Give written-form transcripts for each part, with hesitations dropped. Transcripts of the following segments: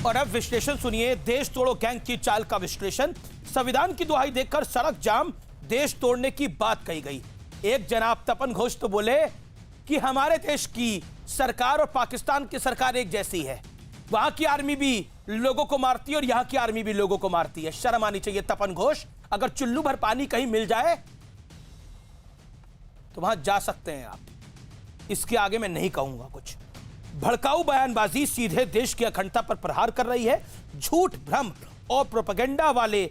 और अब विश्लेषण सुनिए, देश तोड़ो गैंग की चाल का विश्लेषण। संविधान की दुहाई देकर सड़क जाम, देश तोड़ने की बात कही गई। एक जनाब तपन घोष तो बोले कि हमारे देश की सरकार और पाकिस्तान की सरकार एक जैसी है, वहां की आर्मी भी लोगों को मारती है और यहां की आर्मी भी लोगों को मारती है। शर्म आनी चाहिए तपन घोष। अगर चुल्लू भर पानी कहीं मिल जाए तो वहां जा सकते हैं आप। इसके आगे मैं नहीं कहूंगा कुछ। भड़काऊ बयानबाजी सीधे देश की अखंडता पर प्रहार कर रही है। झूठ, भ्रम और प्रोपेगेंडा वाले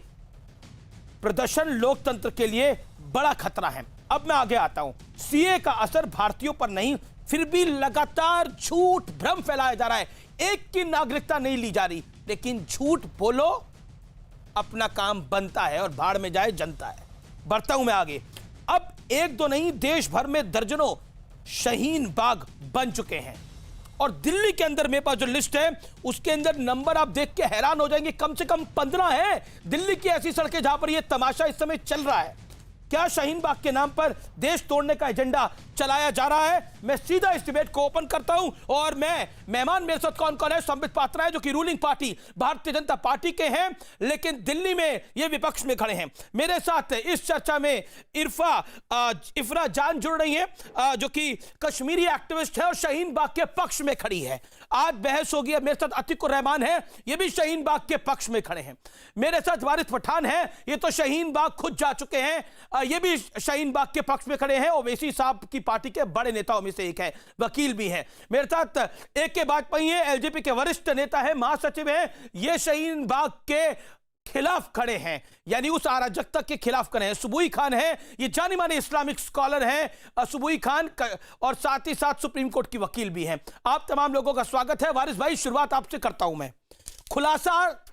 प्रदर्शन लोकतंत्र के लिए बड़ा खतरा है। अब मैं आगे आता हूं। सीए का असर भारतीयों पर नहीं, फिर भी लगातार झूठ भ्रम फैलाया जा रहा है। एक की नागरिकता नहीं ली जा रही, लेकिन झूठ बोलो, अपना काम बनता है और भाड़ में जाए जनता है। बढ़ता हूं मैं आगे। अब एक दो नहीं, देश भर में दर्जनों शाहीन बाग बन चुके हैं और दिल्ली के अंदर मेरे पास जो लिस्ट है उसके अंदर नंबर आप देख के हैरान हो जाएंगे। कम से कम 15 है दिल्ली की ऐसी सड़कें जहां पर यह तमाशा इस समय चल रहा है। क्या शाहीन बाग के नाम पर देश तोड़ने का एजेंडा चलाया जा रहा है? मैं सीधा इस डिबेट को ओपन करता हूं और मैं मेहमान मेरे साथ कौन कौन है? संबित पात्रा है जो कि ruling party Bharatiya Janata party के हैं, लेकिन दिल्ली में ये विपक्ष में खड़े हैं। मेरे साथ इस चर्चा में इफ्रा जान जुड़ रही है जो कि कश्मीरी एक्टिविस्ट है और शाहीन बाग के पक्ष में खड़ी है। आज बहस होगी। मेरे साथ अतिकुर रहमान है, ये भी शाहीन बाग के पक्ष में खड़े हैं। मेरे साथ वारिस पठान है, ये तो शाहीन बाग खुद जा चुके हैं, ये भी शाहीन बाग के पक्ष में खड़े हैं। ओवैसी साहब की पार्टी के बड़े नेताओं में से एक है, वकील भी है। मेरे साथ AK वाजपेयी है, एलजेपी के वरिष्ठ नेता है, महासचिव है, ये शाहीन बाग के खिलाफ खड़े हैं, यानी उस अराजकता के खिलाफ खड़े हैं। सुबुई खान है, ये जानी माने इस्लामिक स्कॉलर हैं सुबुई खान और साथ ही साथ सुप्रीम कोर्ट की वकील भी हैं। आप तमाम लोगों का स्वागत है। वारिस भाई, शुरुआत आपसे करता हूं मैं। खुलासा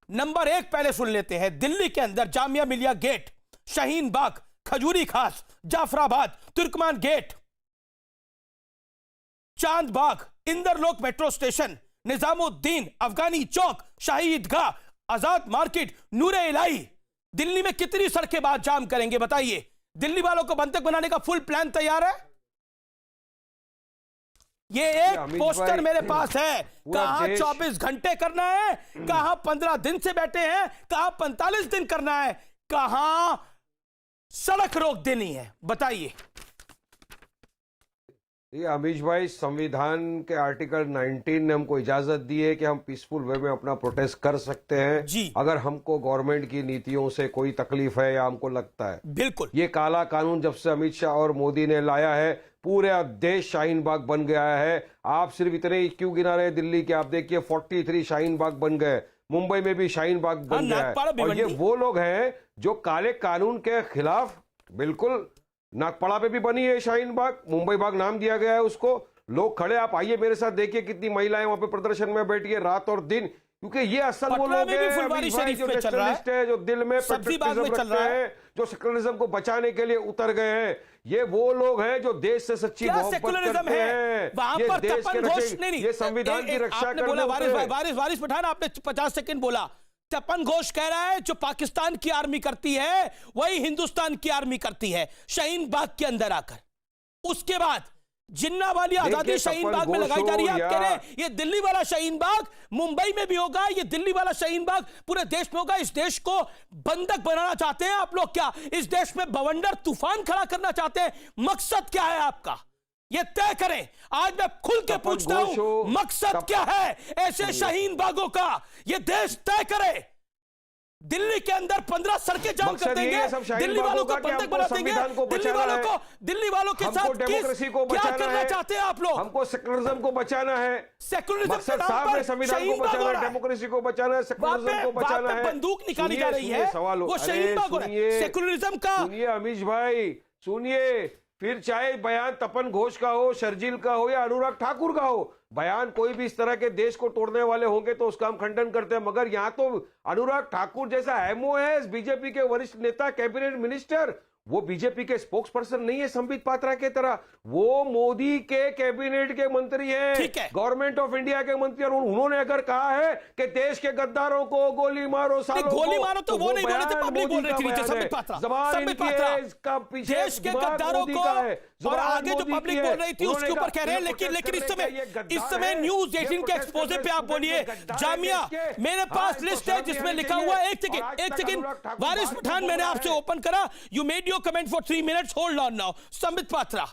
नंबर 1 पहले सुन लेते हैं। दिल्ली के अंदर जामिया मिलिया गेट, शाहीन बाग, खजूरी खास, जाफराबाद, तुर्कमान गेट, चांद बाग, इंदरलोक मेट्रो स्टेशन, निजामुद्दीन, अफगानी चौक, शाही ईदगाह, आजाद मार्केट, नूरे इलाही। दिल्ली में कितनी सड़कें बाद जाम करेंगे बताइए? दिल्ली वालों को बंधक बनाने का फुल प्लान तैयार है। ये एक पोस्टर मेरे पास है। कहां 24 घंटे करना है, कहां 15 दिन से बैठे हैं, कहां 45 दिन करना है, कहां सड़क रोक देनी है, बताइए। ये अमीश भाई, संविधान के आर्टिकल 19 ने हमको इजाजत दी है कि हम पीसफुल वे में अपना प्रोटेस्ट कर सकते हैं जी। अगर हमको गवर्नमेंट की नीतियों से कोई तकलीफ है या हमको लगता है। बिल्कुल। ये काला कानून जब से अमित शाह और मोदी ने लाया है, पूरे देश शाहीन बाग बन गया है। आप सिर्फ इतने ही क्यों गिना रहे दिल्ली के? आप देखिए 43 शाहीन बाग बन गए, मुंबई में भी शाहीन बाग बन गया है। और ये वो लोग हैं जो काले कानून के खिलाफ, बिल्कुल नागपड़ा पे भी बनी है शाहीन बाग, मुंबई बाग नाम दिया गया है उसको। लोग खड़े, आप आइए मेरे साथ, देखिए कितनी महिलाएं वहां पे प्रदर्शन में बैठी है रात और दिन, क्योंकि ये असल वो लोग हैं जो नेशनलिस्ट है, जो दिल में पैट्रियटिज्म रखते हैं, जो सेकुलरिज्म को बचाने के लिए उतर गए हैं। ये वो लोग हैं जो देश से सच्ची मोहब्बत करते हैं। ये देश के ये संविधान की रक्षा करते। वारिस पठान, आपने 50 सेकंड बोला। तपन घोष कह रहा है जो पाकिस्तान की आर्मी करती है वही हिंदुस्तान की आर्मी करती है शाहीन बाग के अंदर आकर। उसके बाद जिन्ना वाली आजादी शाहीन बाग में लगाई जा रही है। आप कह रहे हैं ये दिल्ली वाला शाहीन बाग मुंबई में भी होगा, ये दिल्ली वाला शाहीन बाग पूरे देश में होगा। इस देश को बंधक बनाना चाहते हैं आप लोग क्या? इस देश में बवंडर तूफान खड़ा करना चाहते हैं? मकसद क्या है आपका? ये तय करें। आज मैं खुल के पूछता हूं, मकसद क्या है ऐसे शाहीन बागों का? ये देश तय करे। दिल्ली के अंदर 15 सड़कें जाम कर देंगे, दिल्ली वालों को बंधक बना देंगे, दिल्ली वालों के साथ डेमोक्रेसी को क्या करना चाहते हैं आप लोग? हमको सेकुलरिज्म को बचाना है। सेकुलरिज्म के नाम पर संविधान को बचाना है, डेमोक्रेसी को बचाना है, सेकुलरिज्म को बचाना है। बंदूक निकाली जा रही है, वो शाहीन बाग हो रहा है सेकुलरिज्म का। सुनिए अमीश भाई, सुनिए, फिर चाहे बयान तपन घोष का हो, शर्जील का हो या अनुराग ठाकुर का हो, बयान कोई भी इस तरह के देश को तोड़ने वाले होंगे तो उसका हम खंडन करते हैं। मगर यहाँ तो अनुराग ठाकुर जैसा MOS बीजेपी के वरिष्ठ नेता, कैबिनेट मिनिस्टर, वो बीजेपी के स्पोक्स पर्सन नहीं है संबित पात्रा के तरह, वो मोदी के कैबिनेट के मंत्री ठीक है। हैं, गवर्नमेंट ऑफ इंडिया के मंत्री। और उन्होंने अगर कहा है कि देश के गद्दारों को गोली मारो, सालों गोली को, मारो तो वो नहीं बोले थे, पब्लिक बोल रही थी नीचे। संबित पात्रा देश के गद्दारों को, और आगे जो पब्लिक बोल रही थी उसके ऊपर कह रहे हैं। लेकिन इस समय न्यूज 18 के एक्सपोजे पे आप बोलिए जामिया, मेरे पास लिस्ट है जिसमें लिखा हुआ है। एक सेकंड वारिस पठान, मैंने आपसे ओपन करा, you made your comment for 3 minutes, hold on now. Sambit Patra,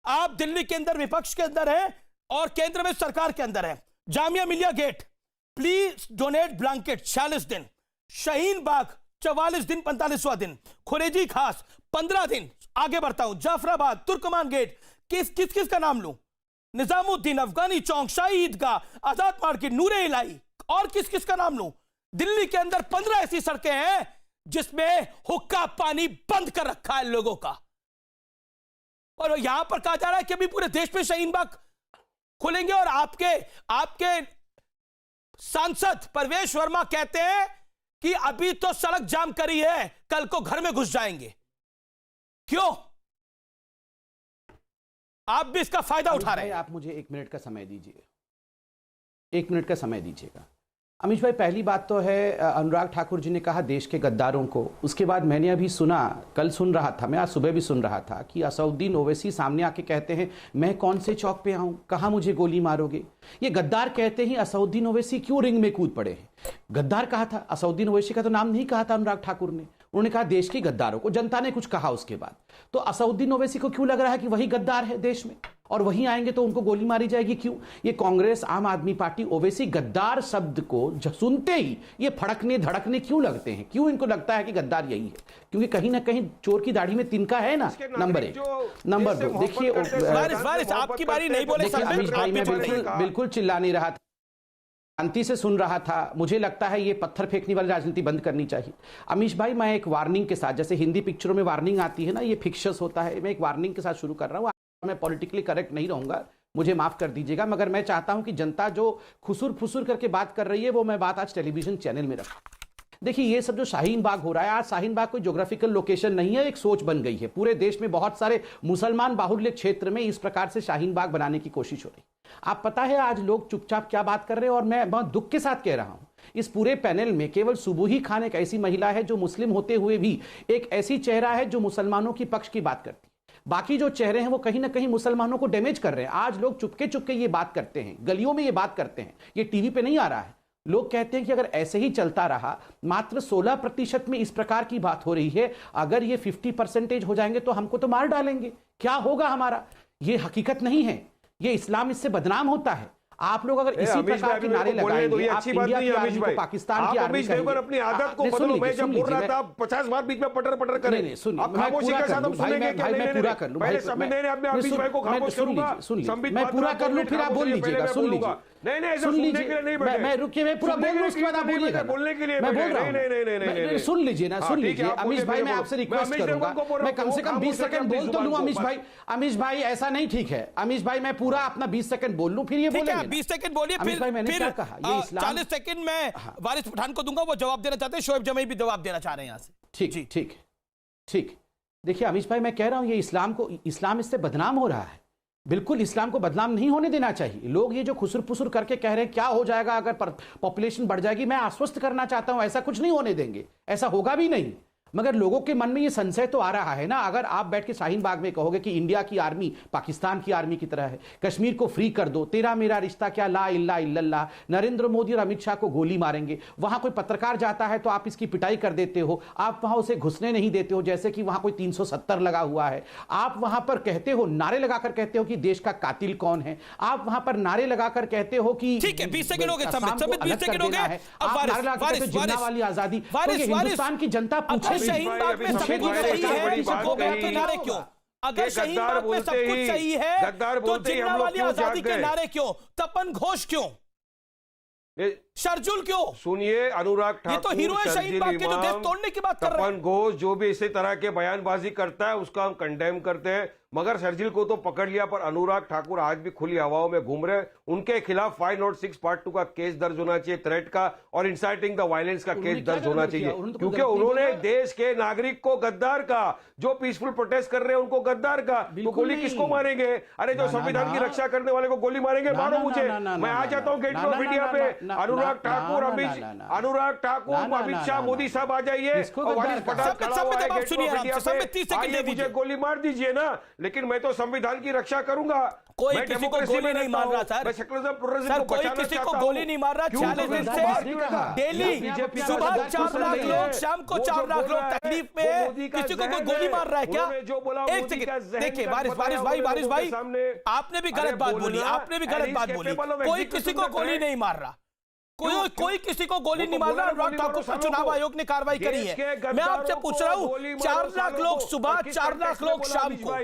आप दिल्ली के अंदर विपक्ष के अंदर हैं और केंद्र में सरकार के अंदर है। Jamia Millia gate, please donate blanket 46 दिन, शाहीन बाग 44 दिन 45वां दिन, खुरेजी खास 15 दिन, आगे बढ़ता हूं, जाफराबाद, तुर्कमान गेट, किस का नाम लूं, निजामुद्दीन, अफगानी चौक, शाही ईदगाह, आजाद मार्केट, नूरे इलाही, और किस का नाम लूं। दिल्ली के अंदर 15 ऐसी सड़कें हैं जिसमें हुक्का पानी बंद कर रखा है लोगों का, और यहां पर कहा जा रहा है कि अभी पूरे देश में शाहीन बाग खुलेंगे। और आपके सांसद परवेश वर्मा कहते हैं कि अभी तो सड़क जाम करी है, कल को घर में घुस जाएंगे। क्यों? आप भी इसका फायदा उठा रहे हैं। आप मुझे 1 मिनट का समय दीजिए, 1 मिनट का समय दीजिएगा। अमीश भाई, पहली बात तो है, अनुराग ठाकुर जी ने कहा देश के गद्दारों को। उसके बाद मैंने अभी सुना, कल सुन रहा था, मैं आज सुबह भी सुन रहा था कि असदुद्दीन ओवैसी सामने आके कहते हैं मैं कौन से चौक पे आऊं, कहां मुझे गोली मारोगे। ये गद्दार कहते ही असदुद्दीन ओवैसी क्यों रिंग में कूद पड़े हैं। गद्दार कहा था, असदुद्दीन ओवैसी का तो नाम नहीं कहा था अनुराग ठाकुर ने। उन्होंने कहा देश के गद्दारों को, जनता ने कुछ कहा उसके बाद। तो असदुद्दीन ओवैसी को क्यों लग रहा है कि वही गद्दार है देश में, और वहीं आएंगे तो उनको गोली मारी जाएगी? क्यों? ये कांग्रेस, आम आदमी पार्टी, ओवैसी गद्दार शब्द को सुनते ही ये फड़कने धड़कने क्यों लगते हैं? क्यों इनको लगता है कि गद्दार यही है? क्योंकि कहीं ना कहीं चोर की दाढ़ी में तिनका है ना। नंबर 1। नंबर 2, देखिए आपकी बारी नहीं बोले। अमीश भाई, मैं बिल्कुल चिल्ला नहीं रहा था, शांति से सुन रहा था। मुझे लगता है ये पत्थर फेंकने वाली राजनीति बंद करनी चाहिए। अमीश भाई, मैं एक वार्निंग के साथ, जैसे हिंदी पिक्चरों में वार्निंग आती है ना, ये फिक्शस होता है, मैं एक वार्निंग के साथ शुरू कर रहा हूँ। मैं पॉलिटिकली करेक्ट नहीं रहूंगा, मुझे माफ कर दीजिएगा, मगर मैं चाहता हूं कि जनता जो खुसुर फुसुर करके बात कर रही है वो मैं बात आज टेलीविजन चैनल में रखूं। देखिए, ये सब जो शाहीन बाग हो रहा है, आज शाहीन बाग कोई ज्योग्राफिकल लोकेशन नहीं है, एक सोच बन गई है। पूरे देश में बहुत सारे मुसलमान बाहुल्य क्षेत्र में इस प्रकार से शाहीन बाग बनाने की कोशिश हो रही। आप पता है आज लोग चुपचाप क्या बात कर रहे हैं, और मैं बहुत दुख के साथ कह रहा हूं, इस पूरे पैनल में केवल सुबुही खान एक ऐसी महिला है जो मुस्लिम होते हुए भी एक ऐसी चेहरा है जो मुसलमानों की पक्ष की बात करती है। बाकी जो चेहरे हैं वो कहीं ना कहीं मुसलमानों को डैमेज कर रहे हैं। आज लोग चुपके चुपके ये बात करते हैं, गलियों में ये बात करते हैं, ये टीवी पे नहीं आ रहा है। लोग कहते हैं कि अगर ऐसे ही चलता रहा, मात्र 16% में इस प्रकार की बात हो रही है, अगर ये 50% हो जाएंगे तो हमको तो मार डालेंगे, क्या होगा हमारा? ये हकीकत नहीं है, ये इस्लाम इससे बदनाम होता है। आप लोग अगर इसी प्रकार के नारे लगाएंगे, आप इंडिया की आर्मी को पाकिस्तान की आर्मी कहेंगे। अपनी आदत को बदलो। मैं जब बोल रहा था 50 बार बीच में पटर पटर करें। नहीं, सुनिए, आप खामोशी के साथ हम सुनेंगे कि मैं पूरा कर लूं। पहले समय नहीं, आपने अमीश भाई को खामोश करूंगा, मैं पूरा कर लूं, फिर आप बोल लीजिएगा। सुन लीजिए, नहीं ऐसा सुनने के लिए नहीं बैठे। मैं रुकिए, मैं पूरा बोल लूं, उसके बाद आप बोलिएगा। बोलने के लिए मैं बोल रहा हूं। नहीं, सुन लीजिए ना, सुन लीजिए। अमीश भाई, मैं आपसे रिक्वेस्ट करूंगा, मैं कम से कम 20 सेकंड बोल तो लूं। अमीश भाई, ऐसा नहीं ठीक है। अमीश भाई, मैं पूरा अपना 20 सेकंड बोल लूं, फिर ये बोलेंगे। 20 सेकंड बोलिए, फिर 40 सेकंड मैं वारिस पठान को दूंगा, वो जवाब देना चाहते हैं। शोएब जमी भी जवाब देना चाह रहे हैं यहां से। ठीक। देखिए अमीश भाई, मैं कह रहा हूं ये इस्लाम इससे बदनाम हो रहा है। बिल्कुल इस्लाम को बदनाम नहीं होने देना चाहिए। लोग ये जो खुसुर फुसुर करके कह रहे हैं क्या हो जाएगा अगर पॉपुलेशन बढ़ जाएगी, मैं आश्वस्त करना चाहता हूं ऐसा कुछ नहीं होने देंगे, ऐसा होगा भी नहीं। मगर लोगों के मन में ये संशय तो आ रहा है ना। अगर आप बैठ के शाहीन बाग में कहोगे कि इंडिया की आर्मी पाकिस्तान की आर्मी की तरह है, कश्मीर को फ्री कर दो, तेरा मेरा रिश्ता क्या, ला इल्ला इल्लल्लाह, नरेंद्र मोदी और अमित शाह को गोली मारेंगे, वहां कोई पत्रकार जाता है तो आप इसकी पिटाई कर देते हो, आप वहां उसे घुसने नहीं देते हो जैसे कि वहां कोई 370 लगा हुआ है, आप वहां पर कहते हो, नारे लगाकर कहते हो कि देश का कातिल कौन है, आप वहां पर नारे लगाकर कहते हो कि ठीक है 20 सेकंड हो गए, संबित 20 सेकंड हो गए। अब जिन्ना वाली आजादी, हिंदुस्तान की जनता पूछे शाहीन बाग में सब कुछ सही है तो के नारे क्यों? अगर शाहीन बाग में सब कुछ सही है तो जिन्ना वाली आजादी के नारे क्यों, तपन घोष क्यों, शर्जुल क्यों? सुनिए, अनुराग ठाकुर, ये तो हीरो है शाहीन बाग के, जो देश तोड़ने की बात कर रहे हैं। तपन घोष जो भी इसी तरह के बयानबाजी करता है उसका हम कंडेम करते हैं। मगर शर्जील को तो पकड़ लिया, पर अनुराग ठाकुर आज भी खुली हवाओं में घूम रहे। उनके खिलाफ 506 पार्ट 2 का केस दर्ज होना चाहिए, थ्रेट का और इंसाइटिंग द वायलेंस का केस दर्ज होना चाहिए, क्योंकि उन्होंने देश के नागरिक को गद्दार का, जो पीसफुल प्रोटेस्ट कर रहे हैं उनको गद्दार का। तो गोली किसको मारेंगे? अरे जो संविधान की रक्षा करने वाले को गोली मारेंगे, मारो मुझे, मैं आ जाता हूँ गेट ऑफ इंडिया पे। अनुराग ठाकुर, अमित शाह, मोदी साहब आ जाइए और वारिस पठान खड़ा हुआ है गेट ऑफ इंडिया पे, मुझे गोली मार दीजिए ना, लेकिन मैं तो संविधान की रक्षा करूंगा। कोई किसी को गोली नहीं मार रहा सर, कोई किसी को गोली नहीं मार रहा। 40 दिन से डेली सुबह 4 लाख लोग, शाम को 4 लाख लोग तकलीफ में है, किसी को कोई गोली मार रहा है क्या? एक सेकंड देखिए, वारिस भाई आपने भी गलत बात बोली, आपने भी गलत बात बोली। कोई किसी को गोली नहीं मार रहा, कोई किसी को गोली नहीं मार रहा। अनुराग ठाकुर पर चुनाव आयोग ने कार्रवाई करी है। मैं आपसे पूछ रहा हूं, 4 लाख लोग सुबह, 4 लाख लोग शाम को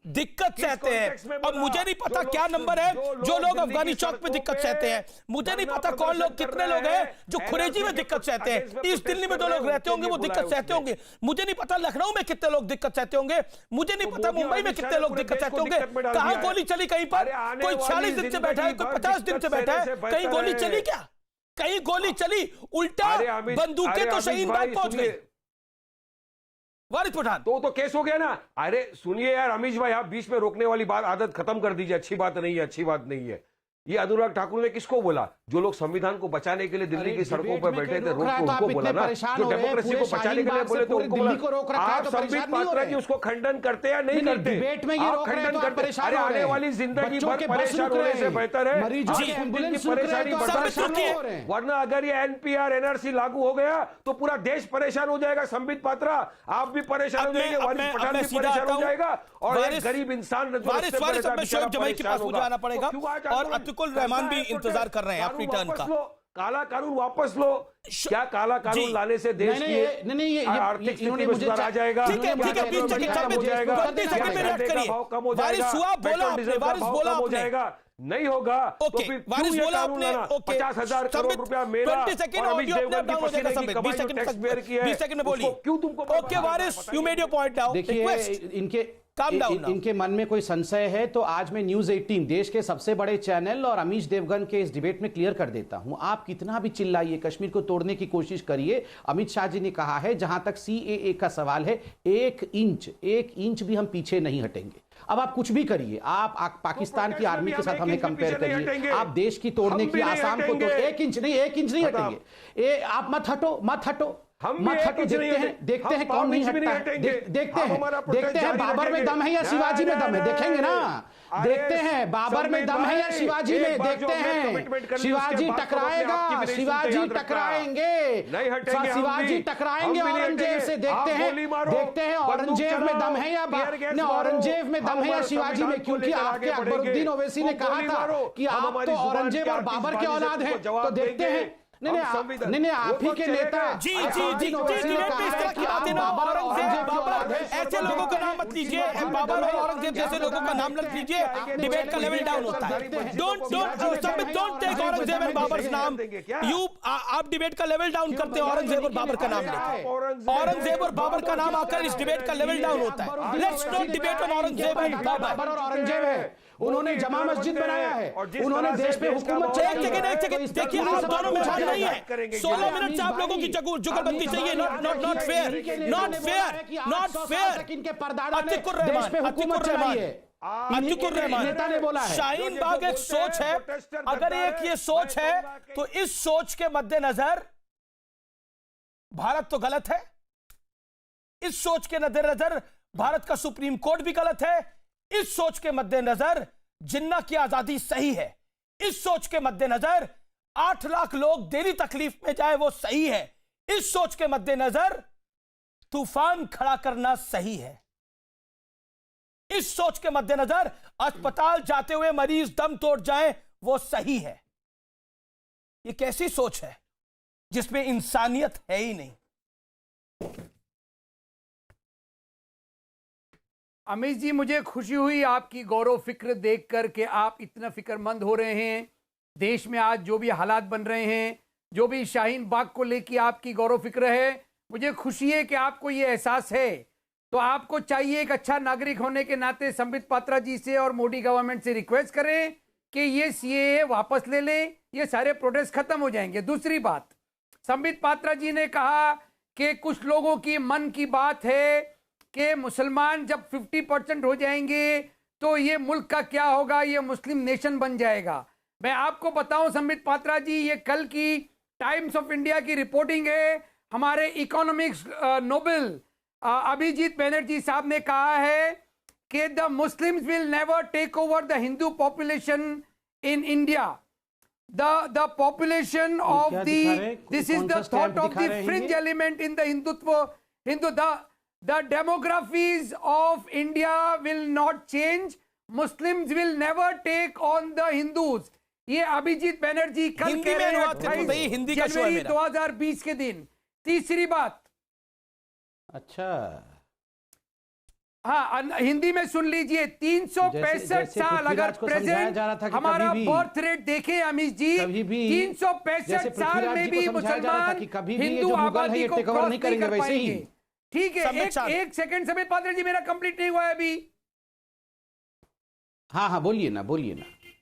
दिक्कत सहते हैं। अब मुझे नहीं पता क्या नंबर है जो लोग अफगानी चौक पे दिक्कत सहते हैं, मुझे नहीं पता कौन लोग, कितने लोग हैं जो खुरेजी में दिक्कत सहते हैं, ईस्ट दिल्ली में जो लोग रहते होंगे वो दिक्कत सहते होंगे, मुझे नहीं पता लखनऊ में कितने लोग दिक्कत सहते होंगे, मुझे नहीं पता मुंबई में कितने लोग दिक्कत सहते होंगे। कहां गोली चली कहीं पर? कोई 40 दिन से बैठा है, कोई 50 दिन से बैठा है, कहीं गोली चली क्या? कहीं गोली चली? उल्टा बंदूकें तो शाहीन बाग पहुंच गई। वारिस पठान तो केस हो गया ना। अरे सुनिए यार अमीश भाई, आप बीच में रोकने वाली बात आदत खत्म कर दीजिए, अच्छी बात नहीं है, अच्छी बात नहीं है। ये अनुराग ठाकुर ने किसको बोला? जो लोग संविधान को बचाने के लिए दिल्ली की सड़कों पर बैठे थे, उनको बोला ना। जो डेमोक्रेसी को बचाने के लिए बोले थे उनको बोला। आप संबित पात्रा जी उसको खंडन करते या नहीं करते? डिबेट में ये खंडन करते। अरे आने वाली जिंदगी भर परेशान होने से बेहतर है परेशानी बर्दाश्त करो, वरना अगर ये एनपीआर एनआरसी लागू हो गया तो पूरा देश परेशान हो जाएगा। संबित पात्रा आप भी परेशान हो जाएंगे, वारिस पठान भी परेशान हो जाएगा, और एक गरीब इंसान जाना पड़ेगा। और अतिकुल रहमान भी इंतजार कर रहे हैं अपनी टर्न का। काला कानून वापस लो। क्या काला कानून लाने से देश की आर्थिक स्थिति में सुधार आ जाएगा? ठीक है, 20 सेकंड में रिएक्ट करिए। वारिस हुआ बोला आपने, वारिस बोला हो जाएगा, नहीं होगा तो फिर वारिस बोला आपने। 50,000 करोड़ रुपया मेरा 20 सेकंड ऑडियो अपने आप डाउन हो जाएगा। 20 सेकंड में बोलिए। क्यों तुमको? Okay Waris, you made your point now. देखिए इनके मन में कोई संशय है तो आज मैं न्यूज 18 देश के सबसे बड़े चैनल और अमीश देवगन के इस डिबेट में क्लियर कर देता हूं। आप कितना भी चिल्लाइए, कश्मीर को तोड़ने की कोशिश करिए, अमित शाह जी ने कहा है जहां तक सीएए का सवाल है, 1 इंच भी हम पीछे नहीं हटेंगे। अब आप कुछ भी करिए, आप पाकिस्तान की आर्मी के साथ हमें कंपेयर करिए, आप देश की तोड़ने की, आसाम को तोड़ 1 इंच नहीं हटेंगे। आप मत हटो देखते हैं कौन नहीं हटता है। देखते हैं बाबर में दम है या शिवाजी में दम है, देखेंगे ना। देखते हैं बाबर में दम है या शिवाजी में, देखते हैं शिवाजी टकराएगा, शिवाजी टकराएंगे, शिवाजी टकराएंगे औरंगजेब से। देखते हैं औरंगजेब में दम है या औरंगजेब में दम है या शिवाजी में, क्योंकि आपके अकबरुद्दीन ओवैसी ने कहा था कि आप तो औरंगजेब और बाबर के औलाद हैं। तो देखते हैं नहीं आप ही के नेता जी डिबेट में इस तरह की बातें ना, औरंगजेब बाबर ऐसे लोगों का नाम मत लीजिए, बाबर और औरंगजेब जैसे लोगों का नाम मत लीजिए, डिबेट का लेवल डाउन होता है। Don't take Aurangzeb and Babar नाम, आप डिबेट का लेवल डाउन करते हैं औरंगजेब और बाबर का नाम लेकर। औरंगजेब और बाबर का नाम आकर इस डिबेट का लेवल डाउन होता है। Let's not debate on Aurangzeb and Babar. और औरंगजेब है, उन्होंने जमा मस्जिद बनाया है, उन्होंने देश पे हुकूमत चलाई है। एक सेकंड देखिए, आप दोनों में बात नहीं है। 16 मिनट से आप लोगों की जुगलबंदी चाहिए। Not fair. इनके परदादा ने देश पे हुकूमत चलाई है। अतिकुर रहमान नेता ने बोला है। शाहीन बाग एक सोच है, अगर एक ये सोच है तो इस सोच के मद्देनजर भारत तो गलत है। इस सोच के मद्देनजर भारत का सुप्रीम कोर्ट भी गलत है। इस सोच के मद्देनजर जिन्ना की आजादी सही है। इस सोच के मद्देनजर 8 लाख लोग डेली तकलीफ में जाए वो सही है। इस सोच के मद्देनजर तूफान खड़ा करना सही है। इस सोच के मद्देनजर अस्पताल जाते हुए मरीज दम तोड़ जाए वो सही है। ये कैसी सोच है जिसमें इंसानियत है ही नहीं। अमित जी, मुझे खुशी हुई आपकी गौरव फिक्र देखकर कि आप इतना फिक्रमंद हो रहे हैं। देश में आज जो भी हालात बन रहे हैं, जो भी शाहीन बाग को लेकर आपकी गौरव फिक्र है, मुझे खुशी है कि आपको ये एहसास है तो आपको चाहिए एक अच्छा नागरिक होने के नाते संबित पात्रा जी से और मोदी गवर्नमेंट से रिक्वेस्ट करें कि ये सीएए वापस ले लें, ये सारे प्रोटेस्ट खत्म हो जाएंगे। दूसरी बात, संबित पात्रा जी ने कहा कि कुछ लोगों की मन की बात है कि मुसलमान जब 50% हो जाएंगे तो ये मुल्क का क्या होगा, ये मुस्लिम नेशन बन जाएगा। मैं आपको बताऊं संबित पात्रा जी, ये कल की टाइम्स ऑफ इंडिया की रिपोर्टिंग है। हमारे इकोनॉमिक्स नोबेल अभिजीत बैनर्जी साहब ने कहा है कि the Muslims will never take over the Hindu population in India. The population of this is the thought of the fringe element in the the demographies of India will not change. Muslims will never take on the Hindus. ये अभिजीत बैनर्जी कल कह रहे हैं 28 जनवरी 2020 के दिन। तीसरी बात, अच्छा हाँ हिंदी में सुन लीजिए, 365 साल अगर प्रेजेंट हमारा बर्थ रेट देखें अमित जी, 365 साल में भी मुसलमान हिंदू आबादी को क्रॉस नहीं कर पाएंगे। ठीक है, एक सेकंड संबित पात्रा जी, मेरा कंप्लीट नहीं हुआ है अभी। हाँ बोलिए ना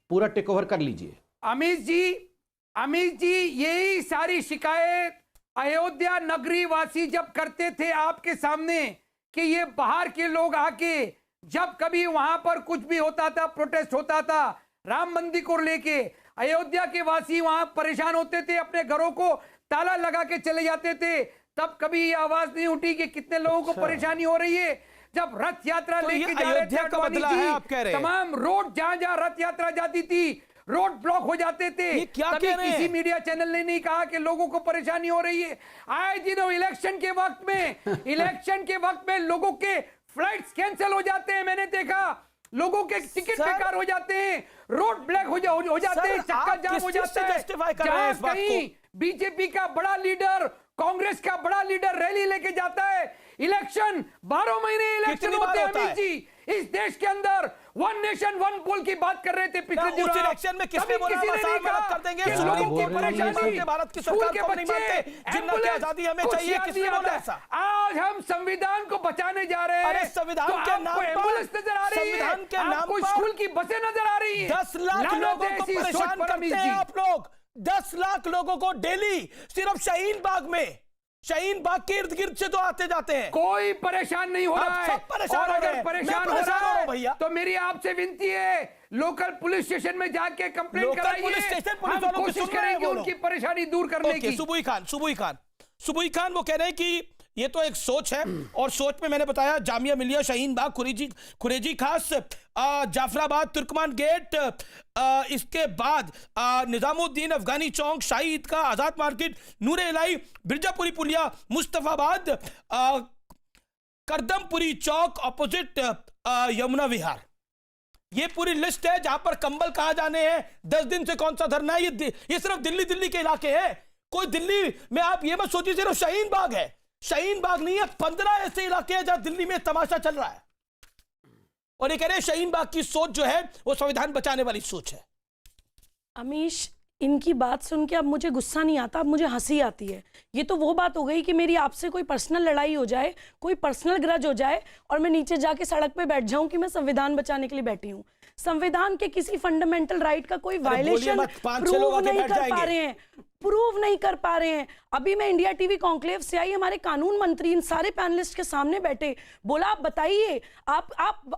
पूरा टेक ओवर कर लीजिए। अमित जी यही सारी शिकायत अयोध्या नगरी वासी जब करते थे आपके सामने कि ये बाहर के लोग आके जब कभी वहां पर कुछ भी होता था, प्रोटेस्ट होता था राम मंदिर को लेके, अयोध्या के वासी वहां परेशान होते थे, अपने घरों को ताला लगा के चले जाते थे, तब कभी ये आवाज नहीं उठी कि कितने लोगों को परेशानी हो रही है। जब रथ यात्रा तो लेके जा रहे थे अडवाणी जी, तमाम रोड जहां रथ यात्रा जाती थी रोड ब्लॉक हो जाते थे, कभी किसी मीडिया चैनल ने नहीं कहा कि लोगों को परेशानी हो रही है। आए दिनों इलेक्शन के वक्त में लोगों के फ्लाइट्स कैंसिल हो जाते हैं, मैंने देखा लोगों के टिकट बेकार हो जाते हैं, रोड ब्लैक हो जाते हैं, चक्का जाम हो जाता है। जहां कहीं बीजेपी का बड़ा लीडर, कांग्रेस का बड़ा लीडर रैली लेके जाता है, इलेक्शन 12 महीने इलेक्शन होते हैं अमित जी। इस देश के अंदर वन नेशन वन पोल की बात कर रहे थे पिछले दिनों, उस इलेक्शन में किसने बोला मसाल मदद कर देंगे, लोगों की परेशानी, भारत की सरकार को नहीं मानते, जिन्ना की आजादी हमें चाहिए, किसने बोला ऐसा? आज हम संविधान को बचाने जा रहे हैं। अरे संविधान के नाम पर एम्बुलेंस नजर आ रही है, संविधान के नाम पर स्कूल की बसें नजर आ रही है, 10 लाख लोगों को परेशान करते हैं आप लोग। 10 लाख लोगों को डेली सिर्फ शाहीन बाग के इर्द गिर्द से तो आते जाते हैं, कोई परेशान नहीं हो रहा है। और अगर परेशान हो रहा है भैया तो मेरी आपसे विनती है, लोकल पुलिस स्टेशन में जाके कंप्लेंट कराइए, हम कोशिश करेंगे उनकी परेशानी दूर करने की। सुबुई खान वो कह रहे हैं कि ये तो एक सोच है, और सोच में मैंने बताया जामिया मिलिया, शाहीन बाग, कुरेजी खास, जाफराबाद, तुर्कमान गेट, इसके बाद निजामुद्दीन अफगानी चौक, शाही ईदगाह, आजाद मार्केट, नूर इलाही, बिरजापुरी पुलिया, मुस्तफाबाद, करदमपुरी चौक ऑपोजिट यमुना विहार। ये पूरी लिस्ट है जहां पर कंबल कहां जाने हैं, 10 दिन से कौन सा धरना है। ये सिर्फ दिल्ली के इलाके हैं, कोई दिल्ली में आप ये मत सोचिए सिर्फ शाहीन बाग है, शाहीन बाग नहीं है, 15 ऐसे इलाके हैं जहां दिल्ली में तमाशा चल रहा है। और ये कह रहे हैं शाहीन बाग की सोच जो है वो संविधान बचाने वाली सोच है। अमीश, इनकी बात सुन के अब मुझे गुस्सा नहीं आता, अब मुझे हंसी आती है। ये तो वो बात हो गई कि मेरी आपसे कोई पर्सनल लड़ाई हो जाए, कोई पर्सनल ग्रज हो जाए और मैं नीचे जाके सड़क पे बैठ जाऊं कि मैं संविधान बचाने के लिए बैठी हूं। संविधान के किसी फंडामेंटल राइट का कोई वायलेशन प्रूव नहीं कर पा रहे हैं। अभी मैं इंडिया टीवी कॉन्क्लेव से आई, हमारे कानून मंत्री इन सारे पैनलिस्ट के सामने बैठे, बोला आप बताइए, आप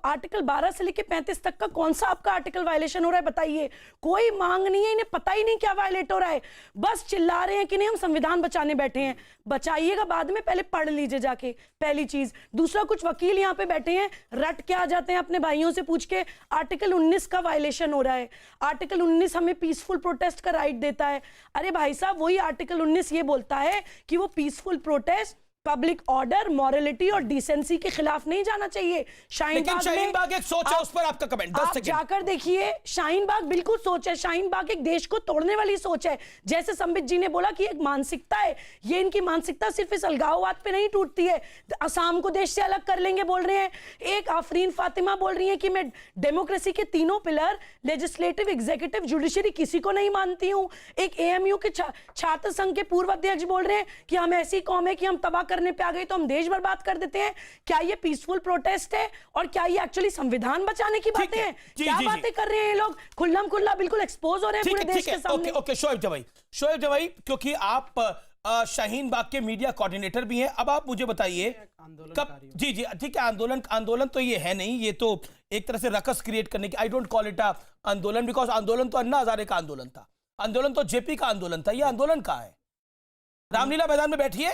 आर्टिकल 12 से लेके 35 तक का कौन सा आपका आर्टिकल वायलेशन हो रहा है बताइए। कोई मांग नहीं है, इन्हें पता ही नहीं क्या वायलेट हो रहा है, बस चिल्ला रहे हैं कि नहीं हम संविधान बचाने बैठे हैं। बचाइएगा बाद में, पहले पढ़ लीजिए जाके, पहली चीज। दूसरा, कुछ वकील यहाँ पे बैठे हैं, रट के आ जाते हैं अपने भाइयों से पूछ के, आर्टिकल 19 का वायलेशन हो रहा है, आर्टिकल 19 हमें पीसफुल प्रोटेस्ट का राइट देता है। अरे भाई साहब, वही आर्टिकल 19 ये बोलता है कि वो peaceful protest public order, morality और डिसेंसी के खिलाफ नहीं जाना चाहिए। शाहीन बाग एक सोच है, उस पर आपका कमेंट 10 सेकंड जाकर देखिए। शाहीन बाग बिल्कुल सोच है, शाहीन बाग एक देश को तोड़ने वाली सोच है। जैसे संबित जी ने बोला कि एक मानसिकता है, ये इनकी मानसिकता सिर्फ इस अलगाववाद पे नहीं टूटती है। असम को देश से अलग कर लेंगे बोल रहे हैं, एक आफरीन फातिमा बोल रही है कि मैं डेमोक्रेसी के तीनों पिलर लेजिस्लेटिव, एग्जीक्यूटिव, जुडिशरी किसी को नहीं मानती हूं। एक एएमयू के छात्र संघ के पूर्व अध्यक्ष बोल रहे हैं कि हम ऐसी कौम है कि हम तबाह कर करने पे आ गई तो हम देश बर्बाद कर देते हैं? क्या ये पीसफुल प्रोटेस्ट है और क्या ये एक्चुअली संविधान बचाने की बातें हैं? क्या बातें कर रहे हैं ये लोग? खुल्लम खुल्ला बिल्कुल एक्सपोज हो रहे हैं पूरे देश के सामने। ओके शोएब जवाई, क्योंकि आप शाहीन बाग के मीडिया कोऑर्डिनेटर भी हैं, अब आप मुझे बताइए कब जी ठीक है, आंदोलन तो ये है नहीं, ये तो एक तरह से रकस क्रिएट करने की, आई डोंट कॉल इट आंदोलन, बिकॉज आंदोलन तो अन्ना हजारे का आंदोलन था, आंदोलन तो जेपी का आंदोलन था, ये आंदोलन का है। रामलीला मैदान में बैठिए,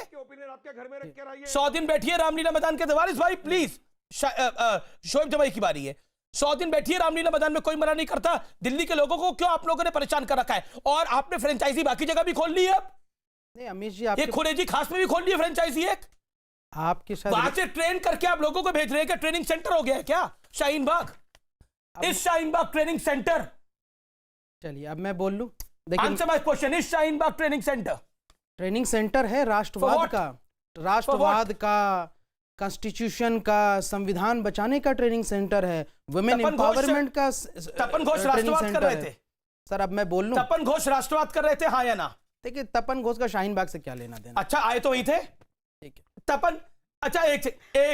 100 दिन बैठिए रामलीला मैदान के वारिस भाई प्लीज, शोएब जवाई की बारी है, 100 दिन बैठिए रामलीला मैदान में, कोई मना नहीं करता। दिल्ली के लोगों को क्यों आप लोगों ने परेशान कर रखा है? और आपने फ्रेंचाइजी बाकी जगह भी खोल ली है, नहीं अमित जी ये खुरेजी खास में भी खोल ली है फ्रेंचाइजी एक, आपके साथ वहां से ट्रेन करके आप लोगों को भेज रहे हैं क्या? ट्रेनिंग सेंटर हो गया है क्या शाहीन बाग? इस शाहीन बाग ट्रेनिंग सेंटर, चलिए अब मैं बोल लूं, आंसर माय क्वेश्चन, इस Shaheen Bagh training centre training centre है राष्ट्रवाद का कॉन्स्टिट्यूशन का, संविधान बचाने का ट्रेनिंग सेंटर है, वुमेन एम्पावरमेंट का तपन घोष राष्ट्रवाद कर रहे थे सर। अब मैं बोल लूं, तपन घोष राष्ट्रवाद कर रहे थे, हाँ या ना? देखिए तपन घोष का शाहीन बाग से क्या लेना देना। अच्छा आए तो वही थे, ठीक है तपन, अच्छा एक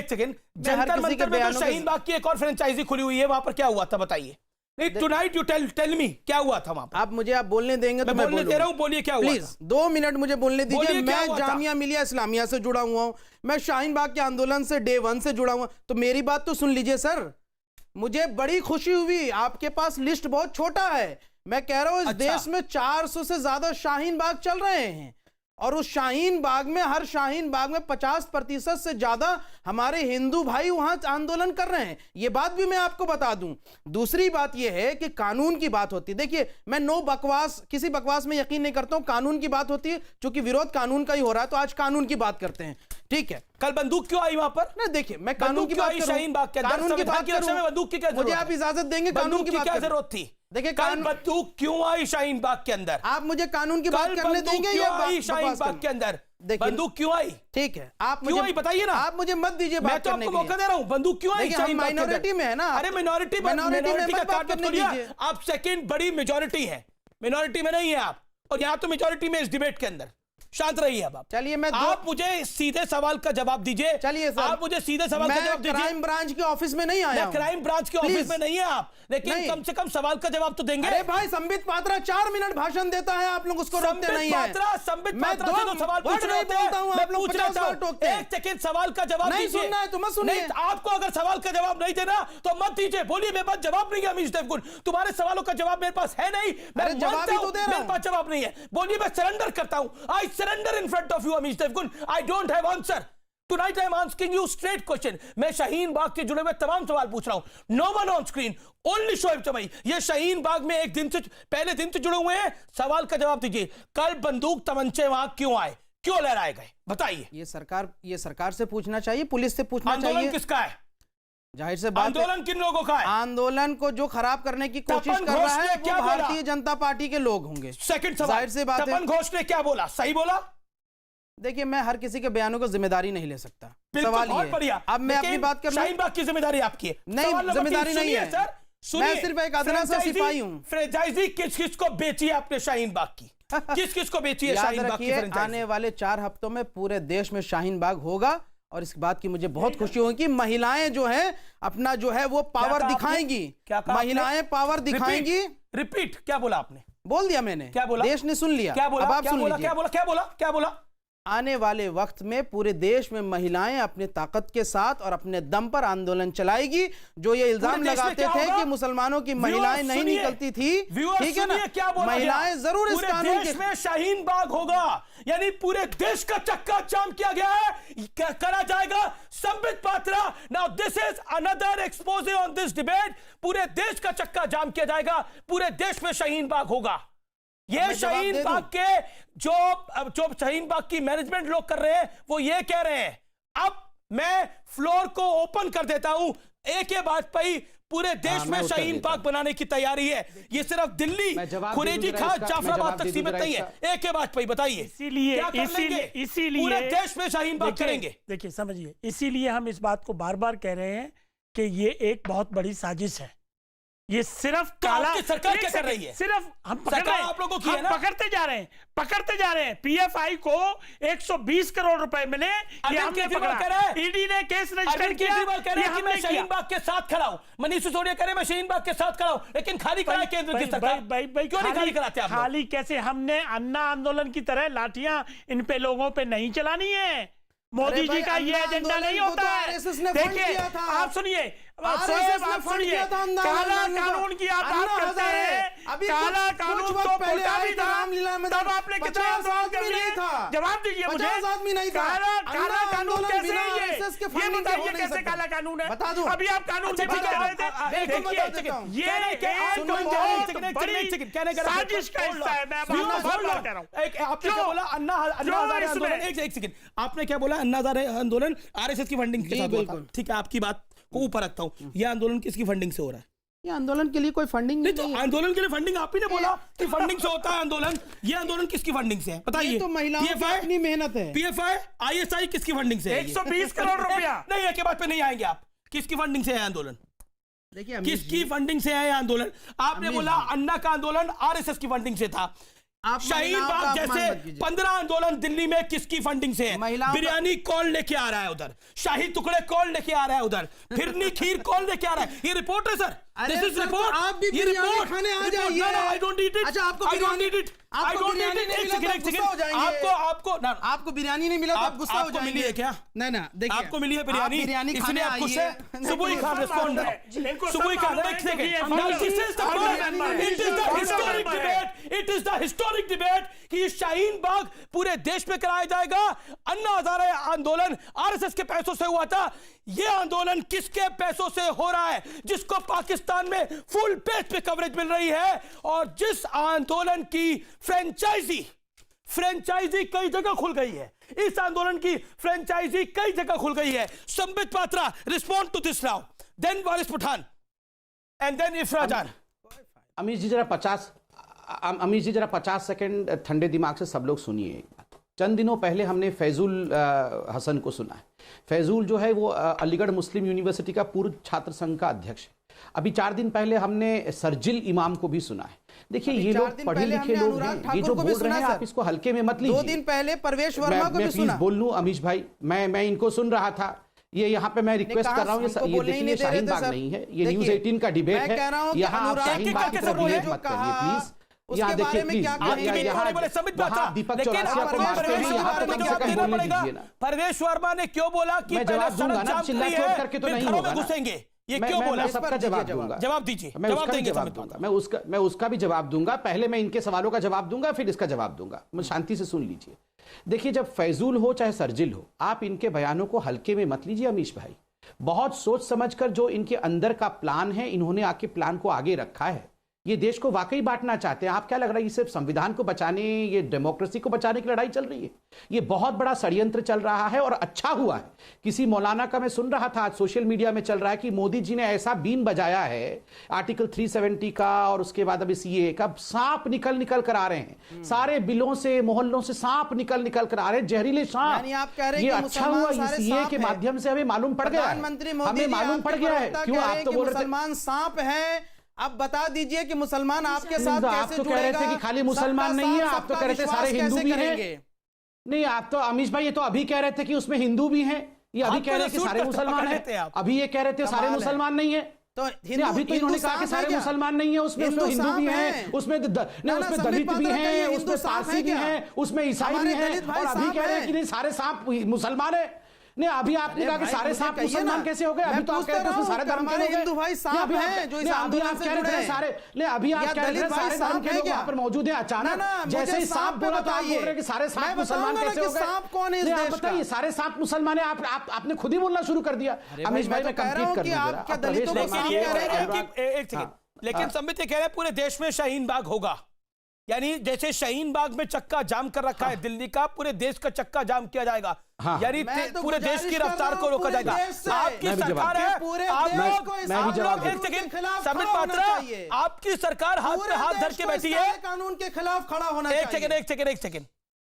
सेकंड, जंतर मंतर में तो शाहीन बाग की एक और फ्रेंचाइजी खुली हुई है, वहां पर क्या हुआ था बताइए? नहीं टुनाइट यू टेल मी क्या हुआ था वहां पर? आप बोलने देंगे तो मैं बोलने दे रहा हूं, बोलिए क्या हुआ? प्लीज 2 मिनट मुझे बोलने दीजिए। मैं मैं जामिया मिलिया इस्लामिया से जुड़ा हुआ हूं, मैं शाहीन बाग के आंदोलन से डे 1 से जुड़ा हुआ, तो मेरी बात तो सुन लीजिए सर। मुझे बड़ी खुशी हुई, आपके पास लिस्ट बहुत छोटा है, मैं कह रहा हूं इस देश में 400 से ज्यादा शाहीन बाग चल रहे हैं, और उस शाहीन बाग में, हर शाहीन बाग में 50% से ज्यादा हमारे हिंदू भाई वहां आंदोलन कर रहे हैं, ये बात भी मैं आपको बता दूं। दूसरी बात यह है कि कानून की बात होती है, देखिए मैं किसी बकवास में यकीन नहीं करता हूं, कानून की बात होती है, क्योंकि विरोध कानून का ही हो रहा है, तो आज कानून की बात करते हैं, ठीक है। कल बंदूक क्यों आई वहां पर? ना देखिए मैं कानून की बात शाहीन बाग के अंदर, कानून की बात में बंदूक की क्या जरूरत? मुझे आप इजाजत देंगे कानून की क्या जरूरत थी? देखिए कल बंदूक क्यों आई शाहीन बाग के अंदर? आप मुझे कानून की बात करने देंगे या शाहीन बाग के अंदर बंदूक क्यों आई? ठीक है, आप क्यों आई बताइए ना, आप मुझे मत दीजिए मैं तो आपको मौका दे रहा हूं, बंदूक क्यों आई? हम माइनॉरिटी में है ना। अरे मिनॉरिटी का कार्ड मत खोलिए, आप सेकंड बड़ी मेजॉरिटी है, मिनॉरिटी में नहीं है आप, और यहां तो मेजॉरिटी में इस डिबेट के अंदर। शांत रहिए अब आप। चलिए आप मुझे सीधे सवाल का जवाब दीजिए। चलिए सर, आप मुझे सीधे सवाल का जवाब दीजिए। क्राइम ब्रांच के ऑफिस में नहीं आया हूं। क्राइम ब्रांच के ऑफिस में नहीं है आप, लेकिन कम से कम सवाल का जवाब तो देंगे। अरे भाई संबित पात्रा 4 मिनट भाषण देता है, आप लोग उसको रोकते नहीं है। संबित पात्रा से तो सवाल पूछ रहे होते हैं, मैं पूछ रहा हूं, एक सेकंड सवाल का जवाब नहीं दीजिए। सुनना है तो मत सुनिए। आपको अगर सवाल का जवाब नहीं देना तो मत दीजिए, बोलिए मेरे पास जवाब नहीं है अमीश देवगुन, तुम्हारे सवालों का जवाब मेरे पास है नहीं, मैं जवाब ही तो दे रहा हूं। मेरे पास जवाब नहीं है, बोलिए मैं सरेंडर करता हूं, I surrender in front of you Amish Devgan, I don't have answer. Tonight I am asking you straight question. मैं शाहीन बाग से जुड़े हुए तमाम सवाल पूछ रहा हूं। No one on screen, only Shoaib जवाई। ये शाहीन बाग में एक दिन से पहले दिन से जुड़े हुए हैं, सवाल का जवाब दीजिए। कल बंदूक तमंचे वहां क्यों आए, क्यों लहराए गए, बताइए। ये सरकार से पूछना चाहिए, पुलिस से पूछना चाहिए। आंदोलन किसका है? जाहिर से बात, आंदोलन किन लोगों का है? आंदोलन को जो खराब करने की कोशिश कर रहा है वो भारतीय जनता पार्टी के लोग होंगे। सेकंड सवाल, जाहिर सी बात है, तपन घोष ने क्या बोला, सही बोला? देखिए मैं हर किसी के बयानों को जिम्मेदारी नहीं ले सकता, सवाल ये है। अब मैं अपनी बात कर, शाहीन बाग की जिम्मेदारी आपकी है, नहीं जिम्मेदारी नहीं है सर। मैं सिर्फ एक अदना सा सिपाही हूं। फ्रेंचाइजी किस किस को बेची है आपने शाहीन बाग की? किस किस को बेची है शाहीन बाग की फ्रेंचाइजी? आने वाले 4 हफ्तों में पूरे देश में शाहीन बाग होगा, और इस बात की मुझे बहुत खुशी होगी कि महिलाएं जो है अपना जो है वो पावर दिखाएंगी। महिलाएं पावर दिखाएंगी। रिपीट, क्या बोला आपने? बोल दिया मैंने, क्या बोला? देश ने सुन लिया, क्या बोला? अब आप सुन लीजिए। क्या बोला? क्या बोला? क्या बोला? आने वाले वक्त में पूरे देश में महिलाएं अपने ताकत के साथ और अपने दम पर आंदोलन चलाएगी। जो ये इल्जाम लगाते थे कि मुसलमानों की महिलाएं नहीं निकलती थी, ठीक है ना, महिलाएं जरूर इस कानून के में शाहीन बाग होगा, यानी पूरे देश का चक्का जाम किया गया है, करा जाएगा। Sambit Patra, now this is another exposé on this debate. पूरे देश का चक्का जाम किया जाएगा, पूरे देश में शाहीन बाग होगा। ये शाहीन बाग के जो शाहीन बाग की मैनेजमेंट लोग कर रहे हैं वो ये कह रहे हैं। अब मैं फ्लोर को ओपन कर देता हूं, एक ही बात पे पूरे देश में शाहीन बाग बनाने की तैयारी है। ये सिर्फ दिल्ली, खुरेजी खास, जाफराबाद तक सीमित नहीं है, एक ही बात पे बताइए। इसीलिए पूरे देश में शाहीन बाग करेंगे। देखिए समझिए, इसीलिए हम इस बात को बार बार कह रहे हैं कि ये एक बहुत बड़ी साजिश है। ये सिर्फ तो काला आपकी सरकार एक क्या कर सेकंड, रही है? सिर्फ हम पकड़ सरकार रहे हैं, आप लोगों की है हम ना? पकड़ते जा रहे हैं पीएफआई को 120 करोड़ रुपए मिले, ये अरविंद हमने केजरीवाल पकड़ा। कह रहा है, ईडी ने केस रजिस्टर अरविंद किया, केजरीवाल कह रहा ये है कि हमने मैं शाहीन बाग के साथ खड़ा हूं, मनीष सिसोदिया कह रहे हैं मैं शाहीन बाग के साथ खड़ा हूं, लेकिन खाली करा है केंद्र की सरकार। क्यों नहीं खाली कराते आप लोग? खाली कैसे? हमने अन्ना आंदोलन की तरह लाठियां इन पे लोगों पे नहीं चलानी है। मोदी अरे जी भाई, का ये अन्ना एजेंडा आंदोलन नहीं को होता तो है। RSS ने फंड देखिए किया था। आप सुनिए, RSS सोएब ने आप फंड सुनिए, किया था अन्ना काला आंदोलन को। कानून की आप बात अन्ना करते हजारे, हैं, अभी काला कुछ कानून वक्त तो पहले खोटा आए भी थे था, रामलीला में, तब आपने कितना 50 आंदोलन कर आदमी लिए? नहीं था। जवाब दीजिए मुझे। 50 आदमी नहीं था। काला अन्ना कानून आंदोलन कैसे बिना है RSS के ये फंडिंग के बताइए हो नहीं कैसे सकता। काला कानून है? बता दूं। अभी आप कानून अच्छा, से ठीक बता है, रहे थे। बिल्कुल बता देता देखिए हूं। ये एक बड़ी साजिश का हिस्सा है। मैं आपको बार-बार कह रहा हूं। आपने क्या बोला? अन्ना हजारे आंदोलन, एक सेकंड, आपने क्या बोला? अन्ना हजारे आंदोलन आरएसएस की फंडिंग के जी, साथ हुआ था। बिल्कुल। ठीक है, आपकी बात को ऊपर रखता हूं। यह आंदोलन किसकी फंडिंग से हो रहा है? ये आंदोलन के लिए कोई फंडिंग नहीं नहीं तो है। आंदोलन के लिए फंडिंग आप ही ने बोला कि फंडिंग से होता है आंदोलन। ये आंदोलन किसकी फंडिंग से है बताइए? ये तो महिलाओं की अपनी मेहनत है। पीएफआई आईएसआई किसकी फंडिंग से है? 120 करोड़ रुपया। नहीं, एक के बात पे नहीं आएंगे आप। किसकी फंडिंग से है आंदोलन? देखिए अमीश किसकी जी, फंडिंग से है ये आंदोलन? आपने अमीश बोला जी। अन्ना का आंदोलन आरएसएस की फंडिंग से था। आप शाहीन महिलाओं का बाग अपमान जैसे मत कीजिए। 15 आंदोलन दिल्ली में किसकी फंडिंग से है? महिलाओं का- बिरयानी कौन लेके आ रहा है उधर? शाही टुकड़े कौन लेके आ रहा है उधर? फिरनी खीर कौन लेके आ रहा है? ये रिपोर्ट है सर। अरे दिस इज सर, तो रिपोर्ट। आप भी ये बिरयानी रिपोर्ट खाने आ रिपोर्ट। जाइए। No, no, I don't eat it. अच्छा, आपको I don't biryani- eat it. आपको I don't biryani eat it. नहीं एक मिला सेकंड, तो एक गुस्सा हो सेकंड। जाएंगे। आपको ना आपको बिरयानी नहीं मिला तो आप गुस्सा हो आपको जाएंगे। मिली है क्या? नहीं ना, देखिए आपको मिली है बिरयानी? आप बिरयानी इसलिए खाने आप खुश आइए। हैं? सुबह खान रिस्पॉन्ड इनको सुबह सब खान मालूम है एक क्योंकि ये second. Now this is the fund point. है। It is the fund historic है। debate. It is the historic debate कि शाहीन बाग पूरे देश में कराया जाएगा। अन्ना हजारे आंदोलन आरएसएस के पैसों से हुआ था। यह आंदोलन किसके पैसों से हो रहा है? जिसको पाकिस्तान में फुल पेज पे कवरेज मिल रही है, और जिस आंदोलन की फ्रेंचाइजी कई जगह खुल गई है। इस आंदोलन की फ्रेंचाइजी कई जगह खुल गई है। Sambit Patra respond to this now, then Waris Pathan and then Ifra Jaan. Amish जी जरा 50 सेकंड ठंडे दिमाग से सब लोग सुनिए एक बात। चंद दिनों पहले हमने फैजुल हसन को सुना है। फैजुल जो है वो अलीगढ़ मुस्लिम यूनिवर्सिटी का पूर्व छात्र संघ का अध्यक्ष है। अभी 4 दिन पहले हमने सरजिल इमाम को भी सुना है। देखिए ये 4 लोग दिन पढ़े पहले लिखे हमने लोग अनुराग हैं। ये ठाकुर जो को भी बोल रहे सुना, हैं सर। आप इसको हल्के में मत लीजिए। 2 दिन पहले परवेश वर्मा को मैं भी प्लीज सुना। बोल लूं अमीश भाई, मैं इनको सुन रहा था। ये यहाँ पे मैं रिक्वेस्ट कहा कर रहा हूँ, हमको ये बोलने ही देखिए नहीं दे रहे शाहीन थे, बाग सर। नहीं है, ये देखिए, न्यूज 18 का डिबेट मैं कह रहा हूं है। कि यहाँ आप अनुराग शाहीन बाग की कैसे तरफ बोले बिहेव जो मत करिए कहा, प्लीज। उसके यहाँ बारे देखिए में प्लीज, क्या कहेंगे? यहाँ दीपक चौरसिया को मारते हैं, यहाँ तो कम से कम बोलने दीजिए ना। परवेश वर्मा ने क्यों बोला कि मैं पहले जवाब दूंगा सड़क ना, जाम चिल्ला करी चोट है, करके तो फिर नहीं घरों होगा में ना। घुसेंगे? ये क्यों बोला? मैं सबका जवाब दूंगा। जवाब दीजिए, मैं जवाब उसका भी देंगे जवाब संबित दूंगा। पात्रा। मैं उसका भी जवाब दूंगा। पहले मैं इनके सवालों का जवाब दूंगा, फिर इसका जवाब दूंगा। मैं शांति से सुन लीजिए। देखिए, जब फैजुल हो चाहे सरजिल हो, आप इनके बयानों को हल्के में मत लीजिए अमीश भाई। बहुत सोच समझकर जो इनके अंदर का प्लान है, इन्होंने आके प्लान को आगे रखा है। ये देश को वाकई बांटना चाहते हैं। आप क्या लग रहा है ये सिर्फ संविधान को बचाने, ये डेमोक्रेसी को बचाने की लड़ाई चल रही है? ये बहुत बड़ा षड्यंत्र चल रहा है। और अच्छा हुआ है, किसी मौलाना का मैं सुन रहा था, आज सोशल मीडिया में चल रहा है कि मोदी जी ने ऐसा बीन बजाया है आर्टिकल 370 का, और उसके बाद अभी सीए का, सांप निकल कर आ रहे हैं। सारे बिलों से, मोहल्लों से सांप निकल कर आ रहे हैं, जहरीले सांप। यानी आप कह रहे हैं ये कि अच्छा हुआ, मुसलमान ये सारे सीए सांप के हैं। माध्यम से हमें मालूम पड़ गया है। प्रधानमंत्री मोदी हमें जी मालूम पड़ गया है। क्यों आप तो बोल रहे थे मुसलमान सांप हैं? अब बता दीजिए कि मुसलमान आपके साथ आप कैसे तो कह रहे थे जुड़ेगा? कि खाली मुसलमान सबका नहीं है, साथ, आप तो सबका कह रहे थे सारे विश्वास हिंदू कैसे भी हैं। करेंगे? नहीं, आप तो अमीश भाई ये तो अभी कह रहे थे कि उसमें हिंदू भी हैं। ये अभी आप कह रहे हैं कि तो सारे सूट मुसलमान पकड़ लेते हैं हैं। आप। अभी ये कह रहे थे सारे कमाल है। मुसलमान नहीं है। तो नहीं, अभी तो इन्होंने कहा कि सारे मुसलमान नहीं है, उसमें हिंदू भी हैं, उसमें दलित भी हैं, उसमें पारसी भी हैं, उसमें ईसाई भी हैं, और अभी कह रहे हैं कि नहीं सारे सांप मुसलमान है। नहीं, अभी आपने कहा कि सारे सांप मुसलमान कैसे हो गए? अभी तो आप कह रहे थे उसमें सारे धर्म के लोग हैं। हिंदू भाई सांप हैं जो इस आंदोलन से जुड़े हैं। सारे नहीं, अभी आप कह रहे थे सारे धर्म के लोग वहां पर मौजूद हैं। अचानक जैसे ही सांप बोला तो आप बोल रहे हैं कि सारे सांप मुसलमान कैसे हो गए? सांप कौन है इस आप देश का? बताइए, सारे सांप मुसलमान है। आपने खुद ही बोलना शुरू कर दिया। अमीश भाई मैं कंप्लीट कर दूंगा। आप क्या दलितों को सांप कह रहे हैं? एक सेकंड, लेकिन संबित ये कह रहे हैं पूरे देश में शाहीन बाग होगा। यानी जैसे शाहीन बाग में चक्का जाम कर रखा है दिल्ली का, पूरे देश का चक्का जाम किया जाएगा। यानी मैं तो पूरे देश की गुजारिश कर रफ्तार रहा को हूं रोका पूरे जाएगा। देश से। आपकी मैं भी सरकार जवाब है, पूरे आप देश लोग को इस मैं भी आप जवाब लोग दूं। एक सेकंड, के खिलाफ संबित खड़ा होना पात्रा, चाहिए। आपकी सरकार हाथ पे हाथ धर के बैठी है। कानून के खिलाफ खड़ा होना एक चाहिए। सेकंड, एक सेकंड, एक सेकंड।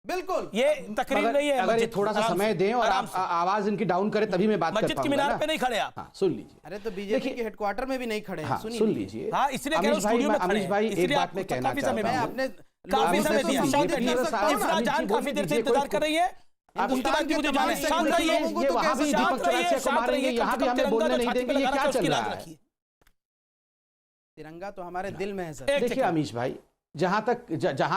बिल्कुल। ये तकरीर नहीं है। अगर ये मस्जिद, थोड़ा सा आराम समय से, दें और आराम आप से। आवाज इनकी डाउन करें तभी मैं बात कर मस्जिद की पाऊंगा मीनार ना। पे नहीं खड़े आप। हाँ, सुन लीजिए। अरे तो बीजेपी के हेडक्वार्टर में भी नहीं खड़े हैं, हाँ, सुनिए। सुन लीजिए। हाँ, इसलिए कह रहा हूं अमीश भाई, स्टूडियो में खड़े अमीश हैं। भाई इसलिए एक बात आपको मैं कहना काफी चाहता समय हूं। मैं दिया। अपने काफी लोगों समय से दिया। तो शांत बीजेपी रहिए। कर सकता हूं। इफ्रा जान काफी देर से इंतजार कर रही है। उनके बाद भी मुझे जाना है। शांत रहिए। लोगों को तो वहां भी कैसे दीपक शांत रहिए, चौरसिया को शांत मारेंगे, रहिए। यहाँ भी हमें बोलने नहीं देंगे, ये क्या चल रहा है? तिरंगा तो हमारे दिल में है सर। एक देखिए सेकंड। अमीश भाई, जहां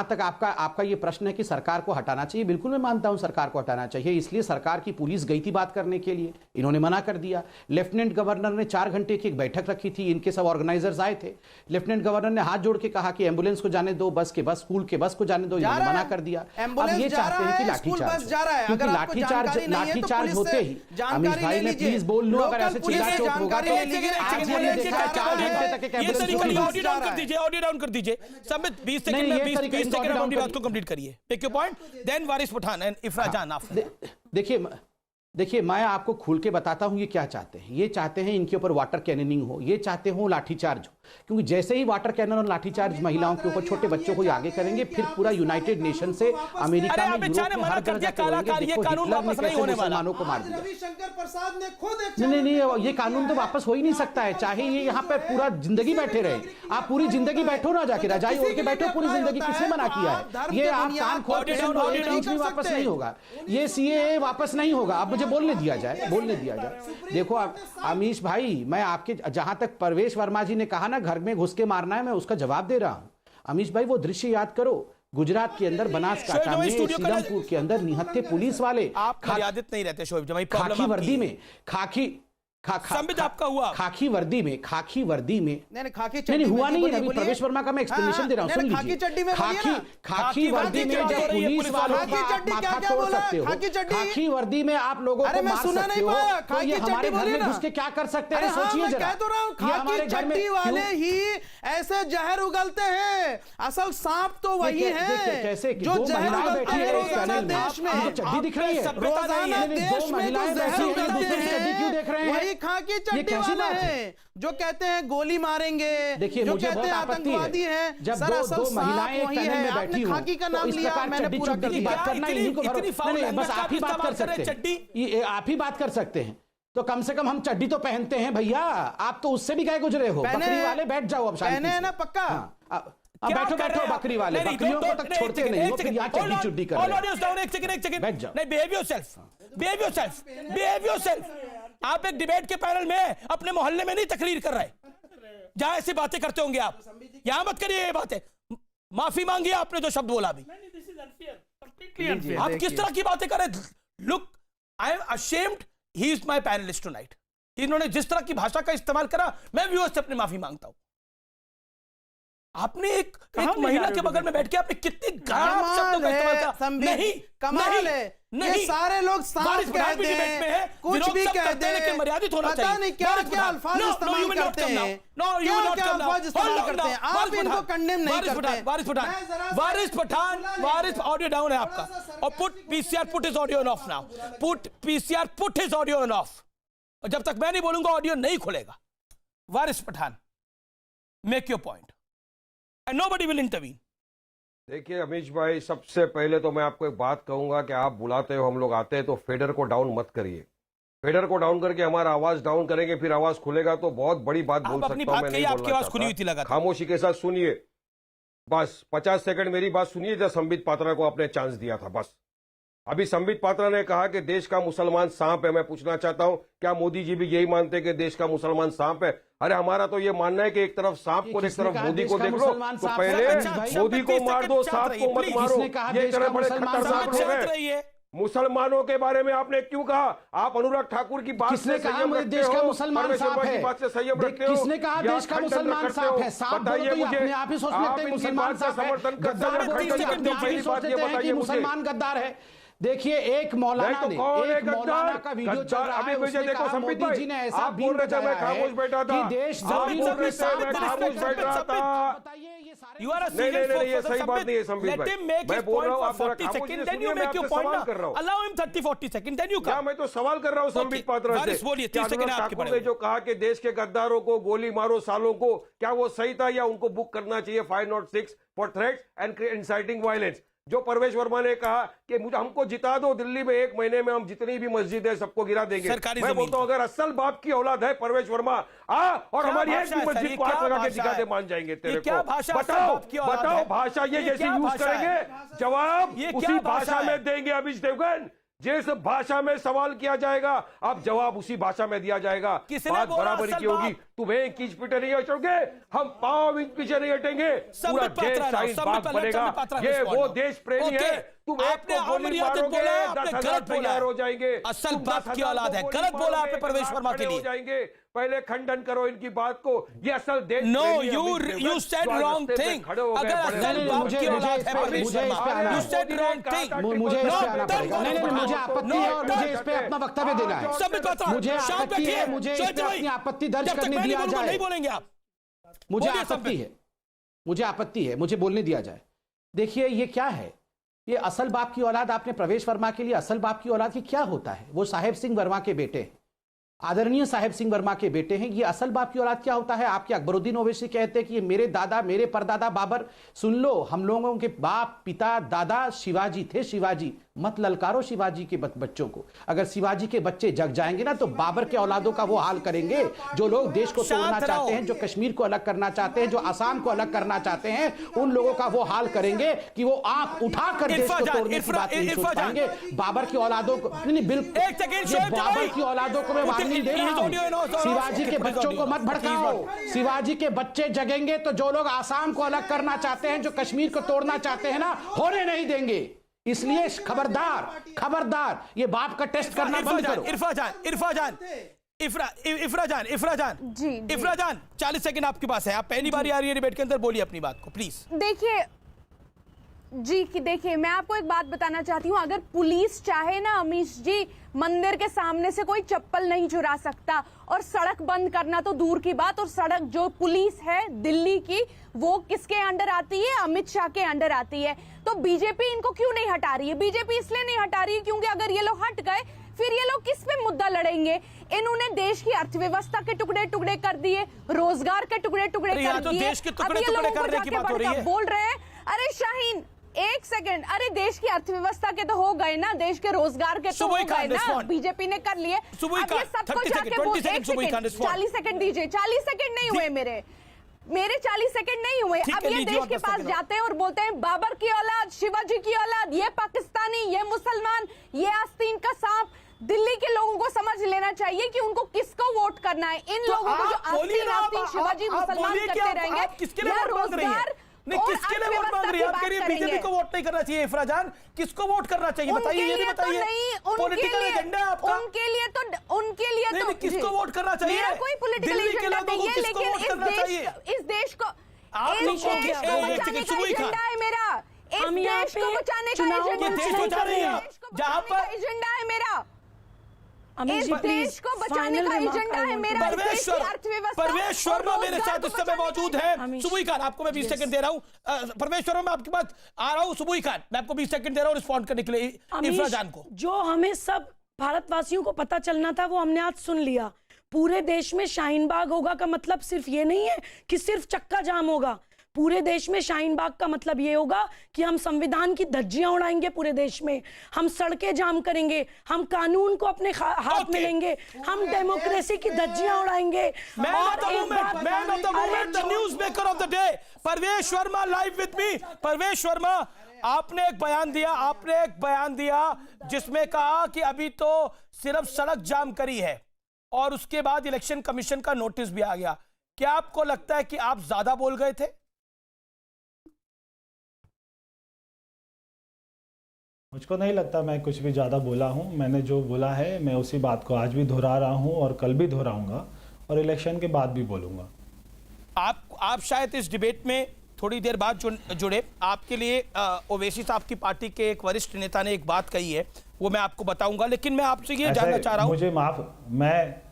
तक आपका ये प्रश्न है कि सरकार को हटाना चाहिए, बिल्कुल मैं मानता हूं सरकार को हटाना चाहिए। इसलिए सरकार की पुलिस गई थी बात करने के लिए, इन्होंने मना कर दिया। लेफ्टिनेंट गवर्नर ने 4 घंटे की एक बैठक रखी थी, इनके सब ऑर्गेनाइजर्स आए थे। लेफ्टिनेंट गवर्नर ने हाथ जोड़ के कहा कि एम्बुलेंस को जाने दो, बस के बस, स्कूल के बस को जाने दो, इन्होंने मना कर दिया। अब ये चाहते हैं कि लाठीचार्ज, क्योंकि लाठीचार्ज होते ही अमीश भाई मैं प्लीज बोल लूं, अगर ऐसे चिल्ला चोट होगा तो आज हमने देखा 4 घंटे तक एक ये एम्बुलेंस तरीका को ऑडियो डाउन कर दीजिए, ऑडियो डाउन कर दीजिए। समित 20 सेकंड नहीं, में ये 20 तरीका सेकंड ऑडियो में डाउन अपनी बात करिए। को कंप्लीट करिए। Take your point, then Waris Pathan and Ifra Jaan after. देखिए मैं आपको खुल के बताता हूं ये क्या चाहते हैं। ये चाहते हैं इनके ऊपर वाटर कैननिंग हो, ये चाहते हो लाठीचार्ज हो, क्योंकि जैसे ही वाटर कैनन और लाठीचार्ज महिलाओं के ऊपर, छोटे बच्चों को आगे करेंगे, फिर पूरा यूनाइटेड नेशन से अमेरिका अरे में, अमित यूरोप शाह ने में मना हर कर जगह दिया, जाके काला बोलेंगे, कार, ये देखो कानून हिटलर ने वापस नहीं कैसे होने वाला। मुसलमानों को मार दिया। रविशंकर प्रसाद ने खुद एक नहीं, ये कानून तो वापस हो ही नहीं सकता है, चाहे ये यहाँ पे पूरा जिंदगी बैठे रहे। आप पूरी जिंदगी बैठो ना, जाके रजाई ओढ़ के बैठो पूरी जिंदगी, किसने मना किया है? ये आप कान खोल के सुन लो, एक इंच भी वापस नहीं होगा, ये सीएए वापस नहीं होगा। अब मुझे बोलने दिया जाए। देखो अमीश भाई, मैं आपके, जहां तक परवेश वर्मा जी ने कहा ना घर में घुस के मारना है, मैं उसका जवाब दे रहा हूं। अमीश भाई वो दृश्य याद करो, गुजरात के अंदर बनासकांठा में सीलमपुर के अंदर निहत्थे पुलिस वाले आप मर्यादित नहीं रहते शोएब जमाई, खाकी वर्दी में, संबित आपका हुआ खाकी वर्दी में खाकी नहीं हुआ नहीं है। अभी प्रवेश वर्मा का मैं एक्सप्लेनेशन दे रहा हूं, सुन लीजिए। खाकी वर्दी में जब पुलिस वालों का माथा तोड़ सकते हो, खाकी वर्दी में आप लोगों को मार सकते हो, तो ये हमारे घर में घुस के क्या कर सकते हैं? सोचिए जरा। ये हमारे घर में वाले ही ऐसे जहर उगलते हैं। असल सांप तो वही है कैसे जो जहर उगलते हैं रोजाना देश में। चड्डी दिख रही है, रोजाना देश में जो जहर उगलते हैं, क्यों देख रहे हैं? वही खाकी चड्डी वाले हैं जो कहते हैं गोली मारेंगे, देखिए जो मुझे कहते हैं आतंकवादी हैं। जब दो महिलाएं एक पैनल में बैठी हों, खाकी का तो नाम इस लिया, प्रकार मैंने चड्डी पूरा कर की दिया। बात करना इन्हीं को नहीं, बस आप ही बात कर सकते हैं, आप ही बात कर सकते हैं। तो कम से कम हम चड्डी तो पहनते हैं भैया, आप तो उससे भी गए गुजरे हो। बकरी वाले बैठ जाओ अब शांति पहने से। है ना पक्का। बैठो बकरी वाले, बकरियों को तक छोड़ते नहीं हो, फिर यहाँ चड्डी चुड्डी कर रहे हैं। एक सेकंड बैठ जाओ। नहीं, बिहेव योरसेल्फ। आप एक डिबेट के पैनल में अपने मोहल्ले में नहीं तकरीर कर रहे, जहां ऐसी बातें करते होंगे आप, यहां मत करिए ये बातें। माफी मांगिए आपने जो शब्द बोला अभी। आप किस तरह की बातें कर रहे? Look, I am ashamed, he is my panelist tonight. इन्होंने जिस तरह की भाषा का इस्तेमाल करा, मैं व्यूअर्स से अपनी माफी मांगता हूं। आपने एक महिला के बगल में बैठ के आपने कितनी खराब शब्दों का इस्तेमाल किया। नहीं, कमाल है, ये सारे लोग सांप कहते हैं, कुछ भी कहते हैं, लेकिन मर्यादित होना चाहिए। पता नहीं क्या क्या अल्फाज इस्तेमाल करते हैं, क्या अल्फाज इस्तेमाल करते हैं। आप इनको कंडेम नहीं करते। वारिस ऑडियो डाउन है आपका, और put PCR put is audio on off now, put PCR put is audio on off. और जब तक मैं नहीं बोलूंगा ऑडियो नहीं खुलेगा। Waris Pathan, make your point and nobody will intervene. देखिए अमीश भाई, सबसे पहले तो मैं आपको एक बात कहूंगा कि आप बुलाते हो, हम लोग आते हैं, तो फेडर को डाउन मत करिए। फेडर को डाउन करके हमारा आवाज डाउन करेंगे, फिर आवाज खुलेगा तो बहुत बड़ी बात बोल सकता हूं। मैं नहीं आपकी आवाज खुली हुई थी लगातार। खामोशी के साथ सुनिए, बस 50 सेकंड मेरी बात सुनिए। जब संबित पात्रा को आपने चांस दिया था, बस अभी संबित पात्रा ने कहा कि देश का मुसलमान सांप है। मैं पूछना चाहता हूं, क्या मोदी जी भी यही मानते हैं कि देश का मुसलमान सांप है? अरे हमारा तो ये मानना है कि एक तरफ सांप को, एक तरफ मोदी को देख लो, तो पहले मोदी को मार दो, सांप को मत मारो। ये इतने बड़े खतरनाक लोग हैं। मुसलमानों के बारे में आपने क्यों कहा? आप अनुराग ठाकुर की बात किसने कहा देश का मुसलमान सांप है? किसने कहा देश का मुसलमान सांप है? सांप बोलो तो अपने आप ही सोच लेते हैं मुसलमान सांप है। गद्दार बोलो तो अपने आप ही सोच लेते हैं कि मुसलमान गद्दार है। देखिए एक मौलाना ने, एक मौलाना का वीडियो चल रहा है, उसने कहा मोदी जी ने ऐसा बीन बजाया है कि देश जमीन पर सांप बैठ रहा था। बताइए ये सारे You are a नहीं, ये सही बात नहीं है संबित भाई। Let him make his point for 40 seconds, then you make your point now. Allow him 30-40 seconds, then you come. मैं तो सवाल कर रहा हूँ संबित पात्रा से। बोलिए, 30 सेकंड आपके ठाकुर ने जो कहा कि देश के गद्दारों को गोली मारो, सालों को, क्या वो सही था या उनको बुक करना चाहिए 506 for threats and inciting violence? जो परवेश वर्मा ने कहा कि मुझे हमको जिता दो, दिल्ली में 1 महीने में हम जितनी भी मस्जिद है सबको गिरा देंगे। सरकारी मैं जमीन बोलता हूं अगर असल बाप की औलाद है परवेश वर्मा, आ और क्या हमारी एक भाषा भी है सर? मस्जिद ये को हाथ क्या लगा के भाषा दिखा दे, है? मान जाएंगे तेरे ये क्या को। भाषा असल बताओ बाप की औलाद बताओ है? भाषा ये जैसी क्या यूज भाषा है? करेंगे, जवाब ये क्या उसी भाषा भाषा है? में देंगे अमीश देवगन। जिस भाषा में सवाल किया जाएगा अब जवाब उसी भाषा में दिया जाएगा। किसने बात बोला बराबरी असल की होगी। बाप? तुम्हें 1 इंच पीछे नहीं हटोगे, हम 5 इंच पीछे नहीं हटेंगे। पूरा देश शाहीन बाग बनेगा। ये वो देश प्रेमी है। तुम आपने गोली मारोगे, 10,000 तैयार हो जाएंगे। असल बाप की औलाद है, गलत बोला आपने परवेश वर्मा के लिए। जाएंगे, पहले खंडन करो इनकी बात को। ये असल देश नो प्रेमी है you Amit Devgan, you said जो रॉन्ग रास्ते पे थिंग। खड़े हो गए, अगर बड़े असल बड़े बाप मुझे- की औलाद है परवेश मुझे इस पे वर्मा, आना यू है। Said wrong thing. मुझे इस पे आना No, पड़ेगा। नहीं, मुझे आपत्ति है और मुझे इस पे अपना वक्तव्य देना है। संबित पात्रा, मुझे शांत आपत्ति बैठिए। है, मुझे इस शोएब पे भाई, अपनी आपत्ति दर्ज जब तक करने मैं नहीं दिया बोलूंगा, जाए। नहीं बोलेंगे आप। मुझे बोलिए आपत्ति संबित। है, मुझे आपत्ति है, मुझे बोलने दिया जाए। देखिए ये क्या है, ये असल बाप की औलाद। आपने प्रवेश वर्मा के लिए असल बाप की औलाद की क्या होता है? वो साहेब सिंह वर्मा के बेटे हैं, आदरणीय साहेब सिंह वर्मा के बेटे हैं। ये असल बाप की औलाद क्या होता है? आपके अकबरुद्दीन ओवैसी कहते हैं कि ये मेरे दादा, मेरे परदादा बाबर। सुन लो, हम लोगों के बाप, पिता, दादा शिवाजी थे। शिवाजी मत ललकारो शिवाजी के बच्चों को। अगर शिवाजी के बच्चे जग जाएंगे ना तो बाबर के औलादों का वो हाल करेंगे। जो लोग देश को तोड़ना चाहते हैं, जो कश्मीर को अलग करना चाहते हैं, जो आसाम को अलग करना चाहते हैं, उन लोगों का वो हाल करेंगे कि वो आंख उठाकर देश को तोड़ने की बात नहीं सोच पाएंगे। बाबर की औलादों को नहीं, बिल्कुल एक सेकंड, शोएब भाई। बाबर की औलादों को मैं वार्निंग दे रहा हूं। शिवाजी के बच्चों को मत भड़काओ। शिवाजी के बच्चे जगेंगे तो जो लोग आसाम को अलग करना चाहते हैं, जो कश्मीर को तोड़ना चाहते हैं ना, होने नहीं देंगे। इसलिए खबरदार, खबरदार, ये बाप का टेस्ट करना बंद करो। इफ्राजान जी। इफ्राजान 40 सेकंड आपके पास है। आप पहली बारी आ रही है डिबेट के अंदर, बोलिए अपनी बात को प्लीज। देखिए जी, कि देखिए मैं आपको एक बात बताना चाहती हूँ। अगर पुलिस चाहे ना अमीश जी, मंदिर के सामने से कोई चप्पल नहीं चुरा सकता। और सड़क बंद करना तो दूर की बात, और सड़क जो पुलिस है दिल्ली की, वो किसके अंडर आती है? अमित शाह के अंडर आती है। तो बीजेपी इनको क्यों नहीं हटा रही है? बीजेपी इसलिए नहीं हटा रही है क्योंकि अगर ये लोग हट गए फिर ये लोग किस पे मुद्दा लड़ेंगे? इन्होंने देश की अर्थव्यवस्था के टुकड़े टुकड़े कर दिए, रोजगार के टुकड़े टुकड़े कर तो दिए। देश के अब टुकड़े ये टुकड़े लोगों को करने की जाके बात हो रही है। बोल रहे हैं। अरे शाहीन, एक सेकंड, अरे देश की अर्थव्यवस्था के तो हो गए ना, देश के रोजगार के तो हो गए ना, बीजेपी ने कर लिए। अब ये सबको जाके बोल, 40 सेकंड दीजिए, 40 सेकंड नहीं हुए मेरे 40 सेकंड नहीं हुए। अब ये देश के पास जाते हैं और बोलते हैं बाबर की औलाद, शिवाजी की औलाद, ये पाकिस्तानी, ये मुसलमान, ये आस्तीन का सांप। दिल्ली के लोगों को समझ लेना चाहिए कि उनको किसको वोट करना है। इन लोगों को जो आस्तीन शिवाजी मुसलमान करते रहेंगे, या रोजगार नहीं, किसके लिए वोट मांग रही है? आप कह रही है बीजेपी को वोट नहीं करना चाहिए। इफ्राजान, किसको वोट करना चाहिए बताइए, ये भी बताइए। पॉलिटिकल एजेंडा है आपका? उनके लिए तो किसको वोट करना चाहिए? मेरा कोई पॉलिटिकल एजेंडा नहीं है, लेकिन इस देश को एजेंडा है मेरा। इस देश को बचाने का एजेंडा है मेरा। इस देश को बचाने का एजेंडा है मेरा। परवेश वर्मा मेरे साथ इस समय मौजूद है। सुबुई खान, आपको मैं 20 सेकंड दे रहा हूं। परवेश वर्मा, मैं आपके पास आ रहा हूं। सुबुई खान, मैं आपको 20 सेकंड दे रहा हूं रिस्पॉन्ड करने के लिए इफ्राजान को। जो हमें सब भारतवासियों को पता चलना था वो हमने आज सुन लिया। पूरे देश में शाहीन बाग होगा का मतलब सिर्फ ये नहीं है कि सिर्फ चक्का जाम होगा। पूरे देश में शाहीन बाग का मतलब ये होगा कि हम संविधान की धज्जियां उड़ाएंगे पूरे देश में, हम सड़कें जाम करेंगे, हम कानून को अपने हाथ में लेंगे, हम डेमोक्रेसी की धज्जियां उड़ाएंगे। Newsmaker of the day Parvesh Verma live with me. Parvesh Verma, आपने एक बयान दिया जिसमें कहा कि अभी तो सिर्फ सड़क जाम करी है और उसके बाद इलेक्शन कमीशन का नोटिस भी आ गया। क्या आपको लगता है कि आप ज्यादा बोल गए थे? मुझको नहीं लगता मैं कुछ भी ज़्यादा बोला हूँ। मैंने जो बोला है मैं उसी बात को आज भी दोहरा रहा हूँ और कल भी दोहराऊंगा और इलेक्शन के बाद भी बोलूँगा। आप शायद इस डिबेट में थोड़ी देर बाद जुड़े। आपके लिए ओवैसी साहब की पार्टी के एक वरिष्ठ नेता ने एक बात कही है, वो मैं आपको बताऊंगा, लेकिन मैं आपसे ये जानना चाह रहा हूँ। मुझे माफ, मैं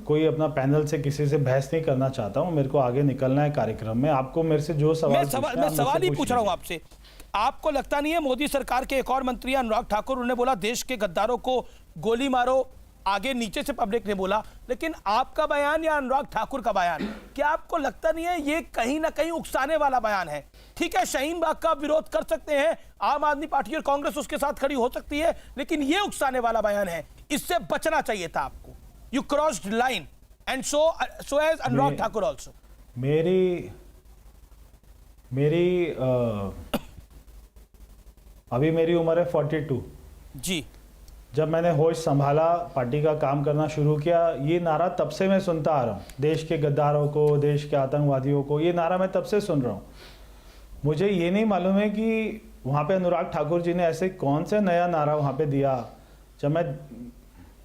कोई अपना पैनल से किसी से बहस नहीं करना चाहता हूं। मेरे को आगे निकलना है कार्यक्रम में। आपको मेरे से जो सवाल मैं सवाल ही पूछ रहा हूं आपसे। आपको लगता नहीं है मोदी सरकार के एक और मंत्री अनुराग ठाकुर, उन्होंने बोला देश के गद्दारों को गोली मारो, आगे नीचे से पब्लिक ने बोला, लेकिन आपका बयान या अनुराग ठाकुर का बयान, क्या आपको लगता नहीं है ये कहीं ना कहीं उकसाने वाला बयान है? ठीक है, शाहीन बाग का विरोध कर सकते हैं, आम आदमी पार्टी और कांग्रेस उसके साथ खड़ी हो सकती है, लेकिन ये उकसाने वाला बयान है, इससे बचना चाहिए था आपको। You crossed line and so as Anurag Thakur also. अभी मेरी उम्र है 42 जी। जब मैंने होश संभाला, पार्टी का काम करना शुरू किया, ये नारा तब से मैं सुनता आ रहा हूँ। देश के गद्दारों को, देश के आतंकवादियों को, ये नारा मैं तब से सुन रहा हूँ। मुझे ये नहीं मालूम है कि वहाँ पे अनुराग ठाकुर जी ने ऐसे कौन से नया नारा वहाँ पे दिया। जब मैं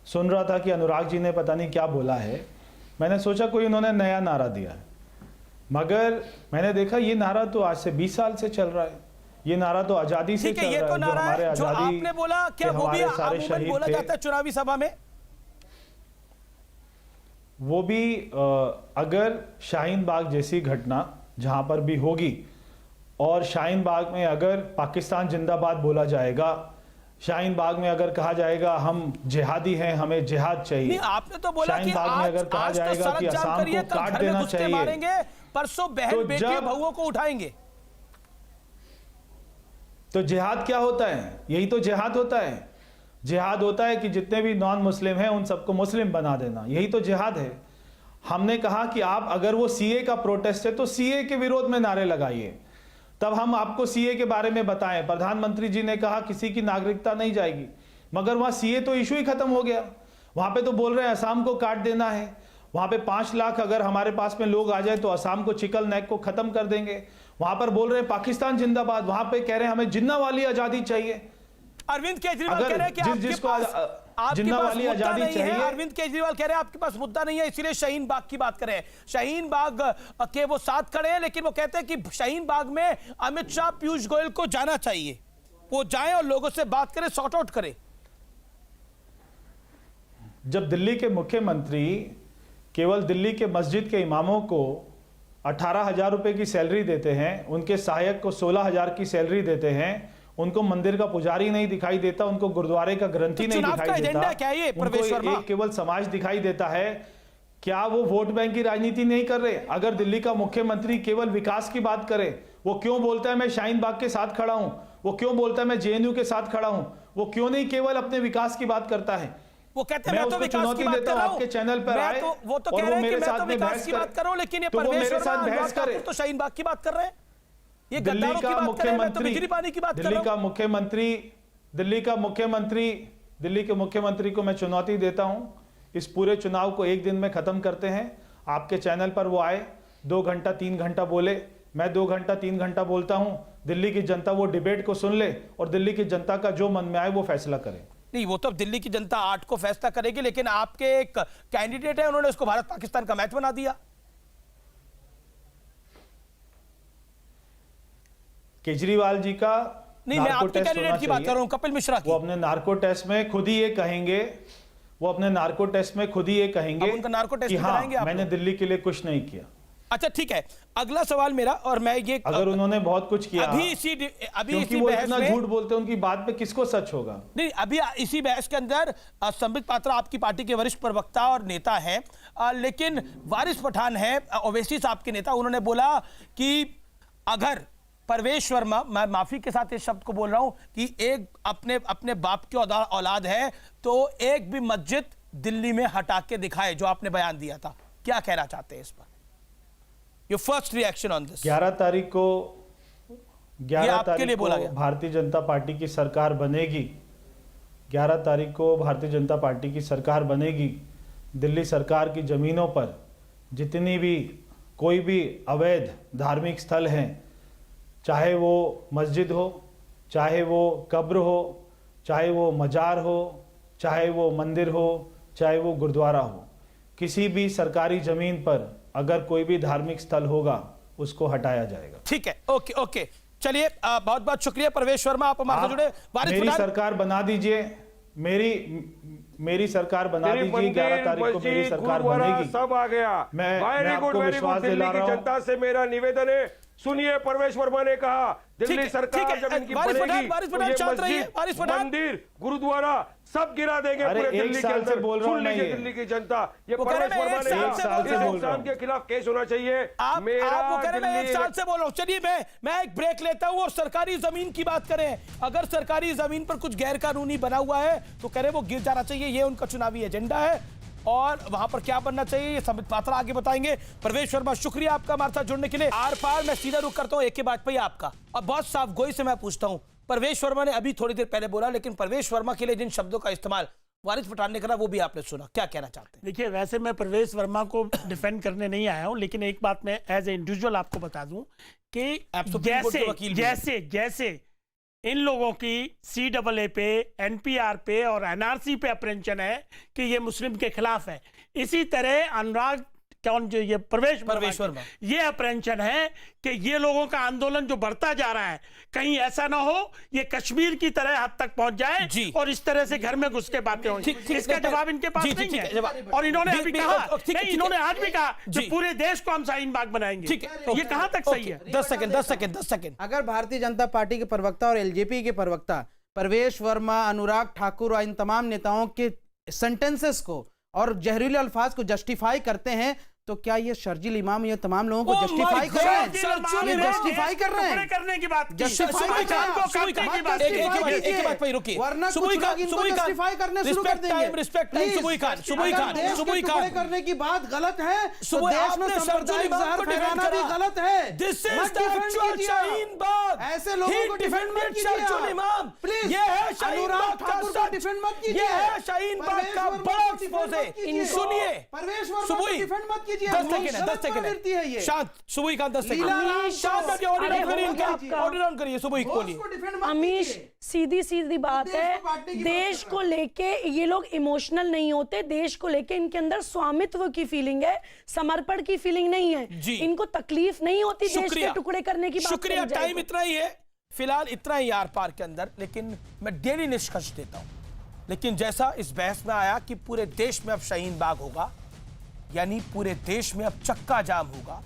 सुन रहा था कि अनुराग जी ने पता नहीं क्या बोला है, मैंने सोचा कोई उन्होंने नया नारा दिया है, मगर मैंने देखा ये नारा तो आज से 20 साल से चल रहा है। ये नारा तो आजादी से चल रहा है। ये तो नारा है जो आपने बोला, क्या वो भी आमूमन बोला जाता है चुनावी सभा में? वो भी अगर शाहीन बाग जैसी घटना जहां पर भी होगी और शाहीन बाग में अगर पाकिस्तान जिंदाबाद बोला जाएगा, शाहीन बाग में अगर कहा जाएगा हम जिहादी हैं, हमें जिहाद चाहिए, नहीं, आपने तो बोला शाहीन कि बाग में अगर कहा जाएगा कि असम को काट देना चाहिए, मारेंगे, परसों बहन बेटी बहुओं को उठाएंगे, तो जिहाद क्या होता है? यही तो जिहाद होता है। जिहाद होता है कि जितने भी नॉन मुस्लिम हैं उन सबको मुस्लिम बना देना, यही तो जिहाद है। हमने कहा कि आप अगर वो सीए का प्रोटेस्ट है तो सीए के विरोध में नारे लगाइए, तब हम आपको सीए के बारे में बताएं। प्रधानमंत्री जी ने कहा किसी की नागरिकता नहीं जाएगी, मगर वहां सीए तो इशू ही खत्म हो गया। वहां पे तो बोल रहे हैं असम को काट देना है। वहां पे 5 लाख अगर हमारे पास में लोग आ जाए तो असम को, चिकल नेक को खत्म कर देंगे। वहां पर बोल रहे हैं पाकिस्तान जिंदाबाद, वहां पे कह रहे हैं हमें जिन्ना वाली आजादी चाहिए। अरविंद केजरीवाल कह रहे हैं कि आपके पास मुद्दा नहीं है। अरविंद केजरीवाल कह रहे हैं आपके पास मुद्दा नहीं है, इसीलिए शाहीन बाग की बात करें। शाहीन बाग के वो साथ खड़े हैं, लेकिन वो कहते हैं कि शाहीन बाग में अमित शाह, पीयूष गोयल को जाना चाहिए, वो जाएं और लोगों से बात करें, सॉर्ट आउट करें। जब दिल्ली के मुख्यमंत्री केवल दिल्ली के मस्जिद के इमामों को 18,000 रुपए की सैलरी देते हैं, उनके सहायक को 16,000 की सैलरी देते हैं, उनको मंदिर का पुजारी नहीं दिखाई देता, उनको गुरुद्वारे का ग्रंथी नहीं दिखाई देता, क्या ये उनको एक केवल समाज दिखाई देता है, क्या वो वोट बैंक की राजनीति नहीं कर रहे? अगर दिल्ली का मुख्यमंत्री केवल विकास की बात करे, वो क्यों बोलता है मैं शाहीन बाग के साथ खड़ा हूं, वो क्यों बोलता है मैं जेएनयू के साथ खड़ा हूं, वो क्यों नहीं केवल अपने विकास की बात करता है? वो कहते हैं मैं तो विकास की बात कर रहा हूं, आपके चैनल पर आए, वो तो कह रहे हैं कि मैं तो विकास की बात कर रहा हूं, लेकिन ये परवेश वर्मा तो शाहीन बाग की बात कर रहे हैं, ये गद्दारों की बात कर रहे हैं, मैं तो बिजली पानी की बात कर रहा हूं। दिल्ली के मुख्यमंत्री को मैं चुनौती देता हूं, इस पूरे चुनाव को एक दिन में खत्म करते हैं। आपके चैनल पर वो आए, 2 घंटा 3 घंटा बोले, मैं 2 घंटा 3 घंटा बोलता हूं, दिल्ली की जनता वो डिबेट को सुन ले और दिल्ली की जनता का जो मन में आए वो फैसला करे। नहीं, वो तो दिल्ली की जनता 8 को फैसला करेगी, लेकिन आपके एक कैंडिडेट है, उन्होंने उसको भारत पाकिस्तान का मैच बना दिया। केजरीवाल जी का नहीं, मैं आपके कैंडिडेट की बात कर रहा हूं, कपिल मिश्रा की। वो अपने नार्को टेस्ट में खुद ही ये कहेंगे, उनका नार्को टेस्ट कि हाँ, मैंने दिल्ली के लिए कुछ नहीं किया। अच्छा ठीक है, अगला सवाल मेरा, और मैं ये, अगर उन्होंने बहुत कुछ किया, अभी इसी वो इतना झूठ बोलते हैं, उनकी बात पे किसको सच होगा? नहीं, अभी इसी बहस के अंदर संबित पात्रा आपकी पार्टी के वरिष्ठ प्रवक्ता और नेता हैं, लेकिन वारिस पठान है ओवैसी साहब के नेता, उन्होंने बोला कि अगर परवेश वर्मा, मैं माफी के साथ इस शब्द को बोल रहा हूं, कि एक अपने बाप की औलाद है तो एक भी मस्जिद दिल्ली में हटा के दिखाए, जो आपने बयान दिया था। क्या कहना चाहते हैं इस पर? Your first reaction on this? 11 तारीख को भारतीय जनता पार्टी की सरकार बनेगी। 11 तारीख को भारतीय जनता पार्टी की सरकार बनेगी। दिल्ली सरकार की जमीनों पर जितनी भी कोई भी अवैध धार्मिक स्थल हैं, चाहे वो मस्जिद हो, चाहे वो कब्र हो, चाहे वो मजार हो, चाहे वो मंदिर हो, चाहे वो गुरुद्वारा हो, किसी भी सरकारी जमीन पर अगर कोई भी धार्मिक स्थल होगा उसको हटाया जाएगा। ठीक है, ओके ओके, चलिए बहुत बहुत शुक्रिया परवेश वर्मा, आप हमारे जुड़े। मेरी सरकार बना दीजिए, मेरी सरकार बना दीजिए, 11 तारीख को मेरी सरकार बनेगी। सब आ गया। मैं आपको विश्वास दिला रहा हूं। जनता से मेरा निवेदन है, सुनिए, परवेश वर्मा ने कहा दिल्ली सरकार जब इनकी बनेगी तो ये मस्जिद, मंदिर, गुरुद्वारा सब गिरा देंगे पूरे दिल्ली के अंदर। सुन लीजिए दिल्ली की जनता, ये परवेश वर्मा ने कहा इंसान के खिलाफ केस होना चाहिए। आप वो कह रहे हैं 1 साल से बोल रहा हूं। चलिए मैं एक ब्रेक लेता हूं और सरकारी जमीन की बात करें। अगर सरकारी जमीन पर कुछ गैर कानूनी बना हुआ है तो कह रहे वो गिर जाना चाहिए, ये उनका चुनावी एजेंडा है और वहां पर क्या बनना चाहिए ये संबित पात्रा आगे बताएंगे। परवेश वर्मा, शुक्रिया आपका हमारे साथ जुड़ने के लिए। आर पार मैं सीधा रुख करता हूं एक के बाद पे आपका, और बहुत साफ गोई से मैं पूछता हूं। परवेश वर्मा ने अभी थोड़ी देर पहले बोला, लेकिन परवेश वर्मा के लिए जिन शब्दों का इस्तेमाल वारिस पठान ने करा वो भी आपने सुना, क्या कहना चाहते हैं? देखिए, वैसे मैं परवेश वर्मा को डिफेंड करने नहीं आया हूं, लेकिन एक बात मैं एज ए इंडिविजुअल आपको बता दूं कि जैसे इन लोगों की CAA पे, NPR पे और NRC पे अप्रेंशन है कि ये मुस्लिम के खिलाफ है, इसी तरह अनुराग कौन जो ये परवेश वर्मा ये अप्रेंशन है कि ये लोगों का आंदोलन जो बढ़ता जा रहा है कहीं ऐसा ना हो ये कश्मीर की तरह हद तक पहुंच जाए और इस तरह से घर में घुस के बातें हों। इसका जवाब इनके पास नहीं है। और इन्होंने अभी कहा, इन्होंने आज भी कहा कि पूरे देश को हम शाहीन बाग बनाएंगे। ये कहां तक सही है? 10 सेकंड। अगर भारतीय जनता पार्टी के प्रवक्ता और LJP के प्रवक्ता परवेश वर्मा, अनुराग ठाकुर और इन तमाम नेताओं के सेंटेंसेस को और जहरीले अल्फाज को जस्टिफाई करते हैं, तो क्या ये शर्जील इमाम ये तमाम लोगों को जस्टिफाई कर रहे हैं? जस्टिफाई कर रहे हैं करने की बात, जस्टिफाई वरना जस्टिफाई करने शुरू कर देंगे। सुबुई खान करने की बात गलत है तो देश में सांप्रदायिक जहर फैलाना भी गलत है। ऐसे लोगों को डिफेंड मत कीजिए प्लीज। ये है अनुराग ठाकुर को डिफेंड मत कीजिए। ये है शाहीन बाग का बड़ा एक्सपोज़ है। सुनिए, परवेश वर्मा को डिफेंड मत कीजिए। 10 सेकंड शांत। सुबुई खान 10 सेकंड शांत। ऑर्डर करिए सुबुई को बोलिए। अमीश, सीधी बात है, देश को लेके ये लोग इमोशनल नहीं होते, देश को लेके इनके अंदर स्वामित्व की फीलिंग है, समर्पण की फीलिंग नहीं है। इनको तकलीफ नहीं होती देश के टुकड़े करने की बात। शुक्रिया, टाइम इतना ही है फिलहाल, इतना ही आर पार के अंदर, लेकिन मैं डेली निष्कर्ष देता हूं। लेकिन जैसा इस बहस में आया कि पूरे देश में अब शाहीन बाग होगा, यानी पूरे देश में अब चक्का जाम होगा,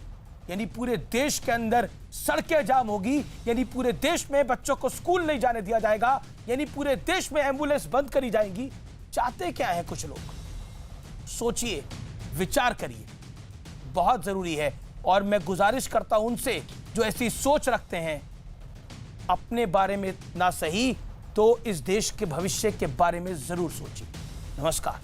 यानी पूरे देश के अंदर सड़कें जाम होगी, यानी पूरे देश में बच्चों को स्कूल नहीं जाने दिया जाएगा, यानी पूरे देश में एम्बुलेंस बंद करी जाएंगी। चाहते क्या है कुछ लोग? सोचिए, विचार करिए, बहुत जरूरी है। और मैं गुजारिश करता हूं उनसे जो ऐसी सोच रखते हैं अपने बारे में ना सही तो इस देश के भविष्य के बारे में जरूर सोचिए। नमस्कार।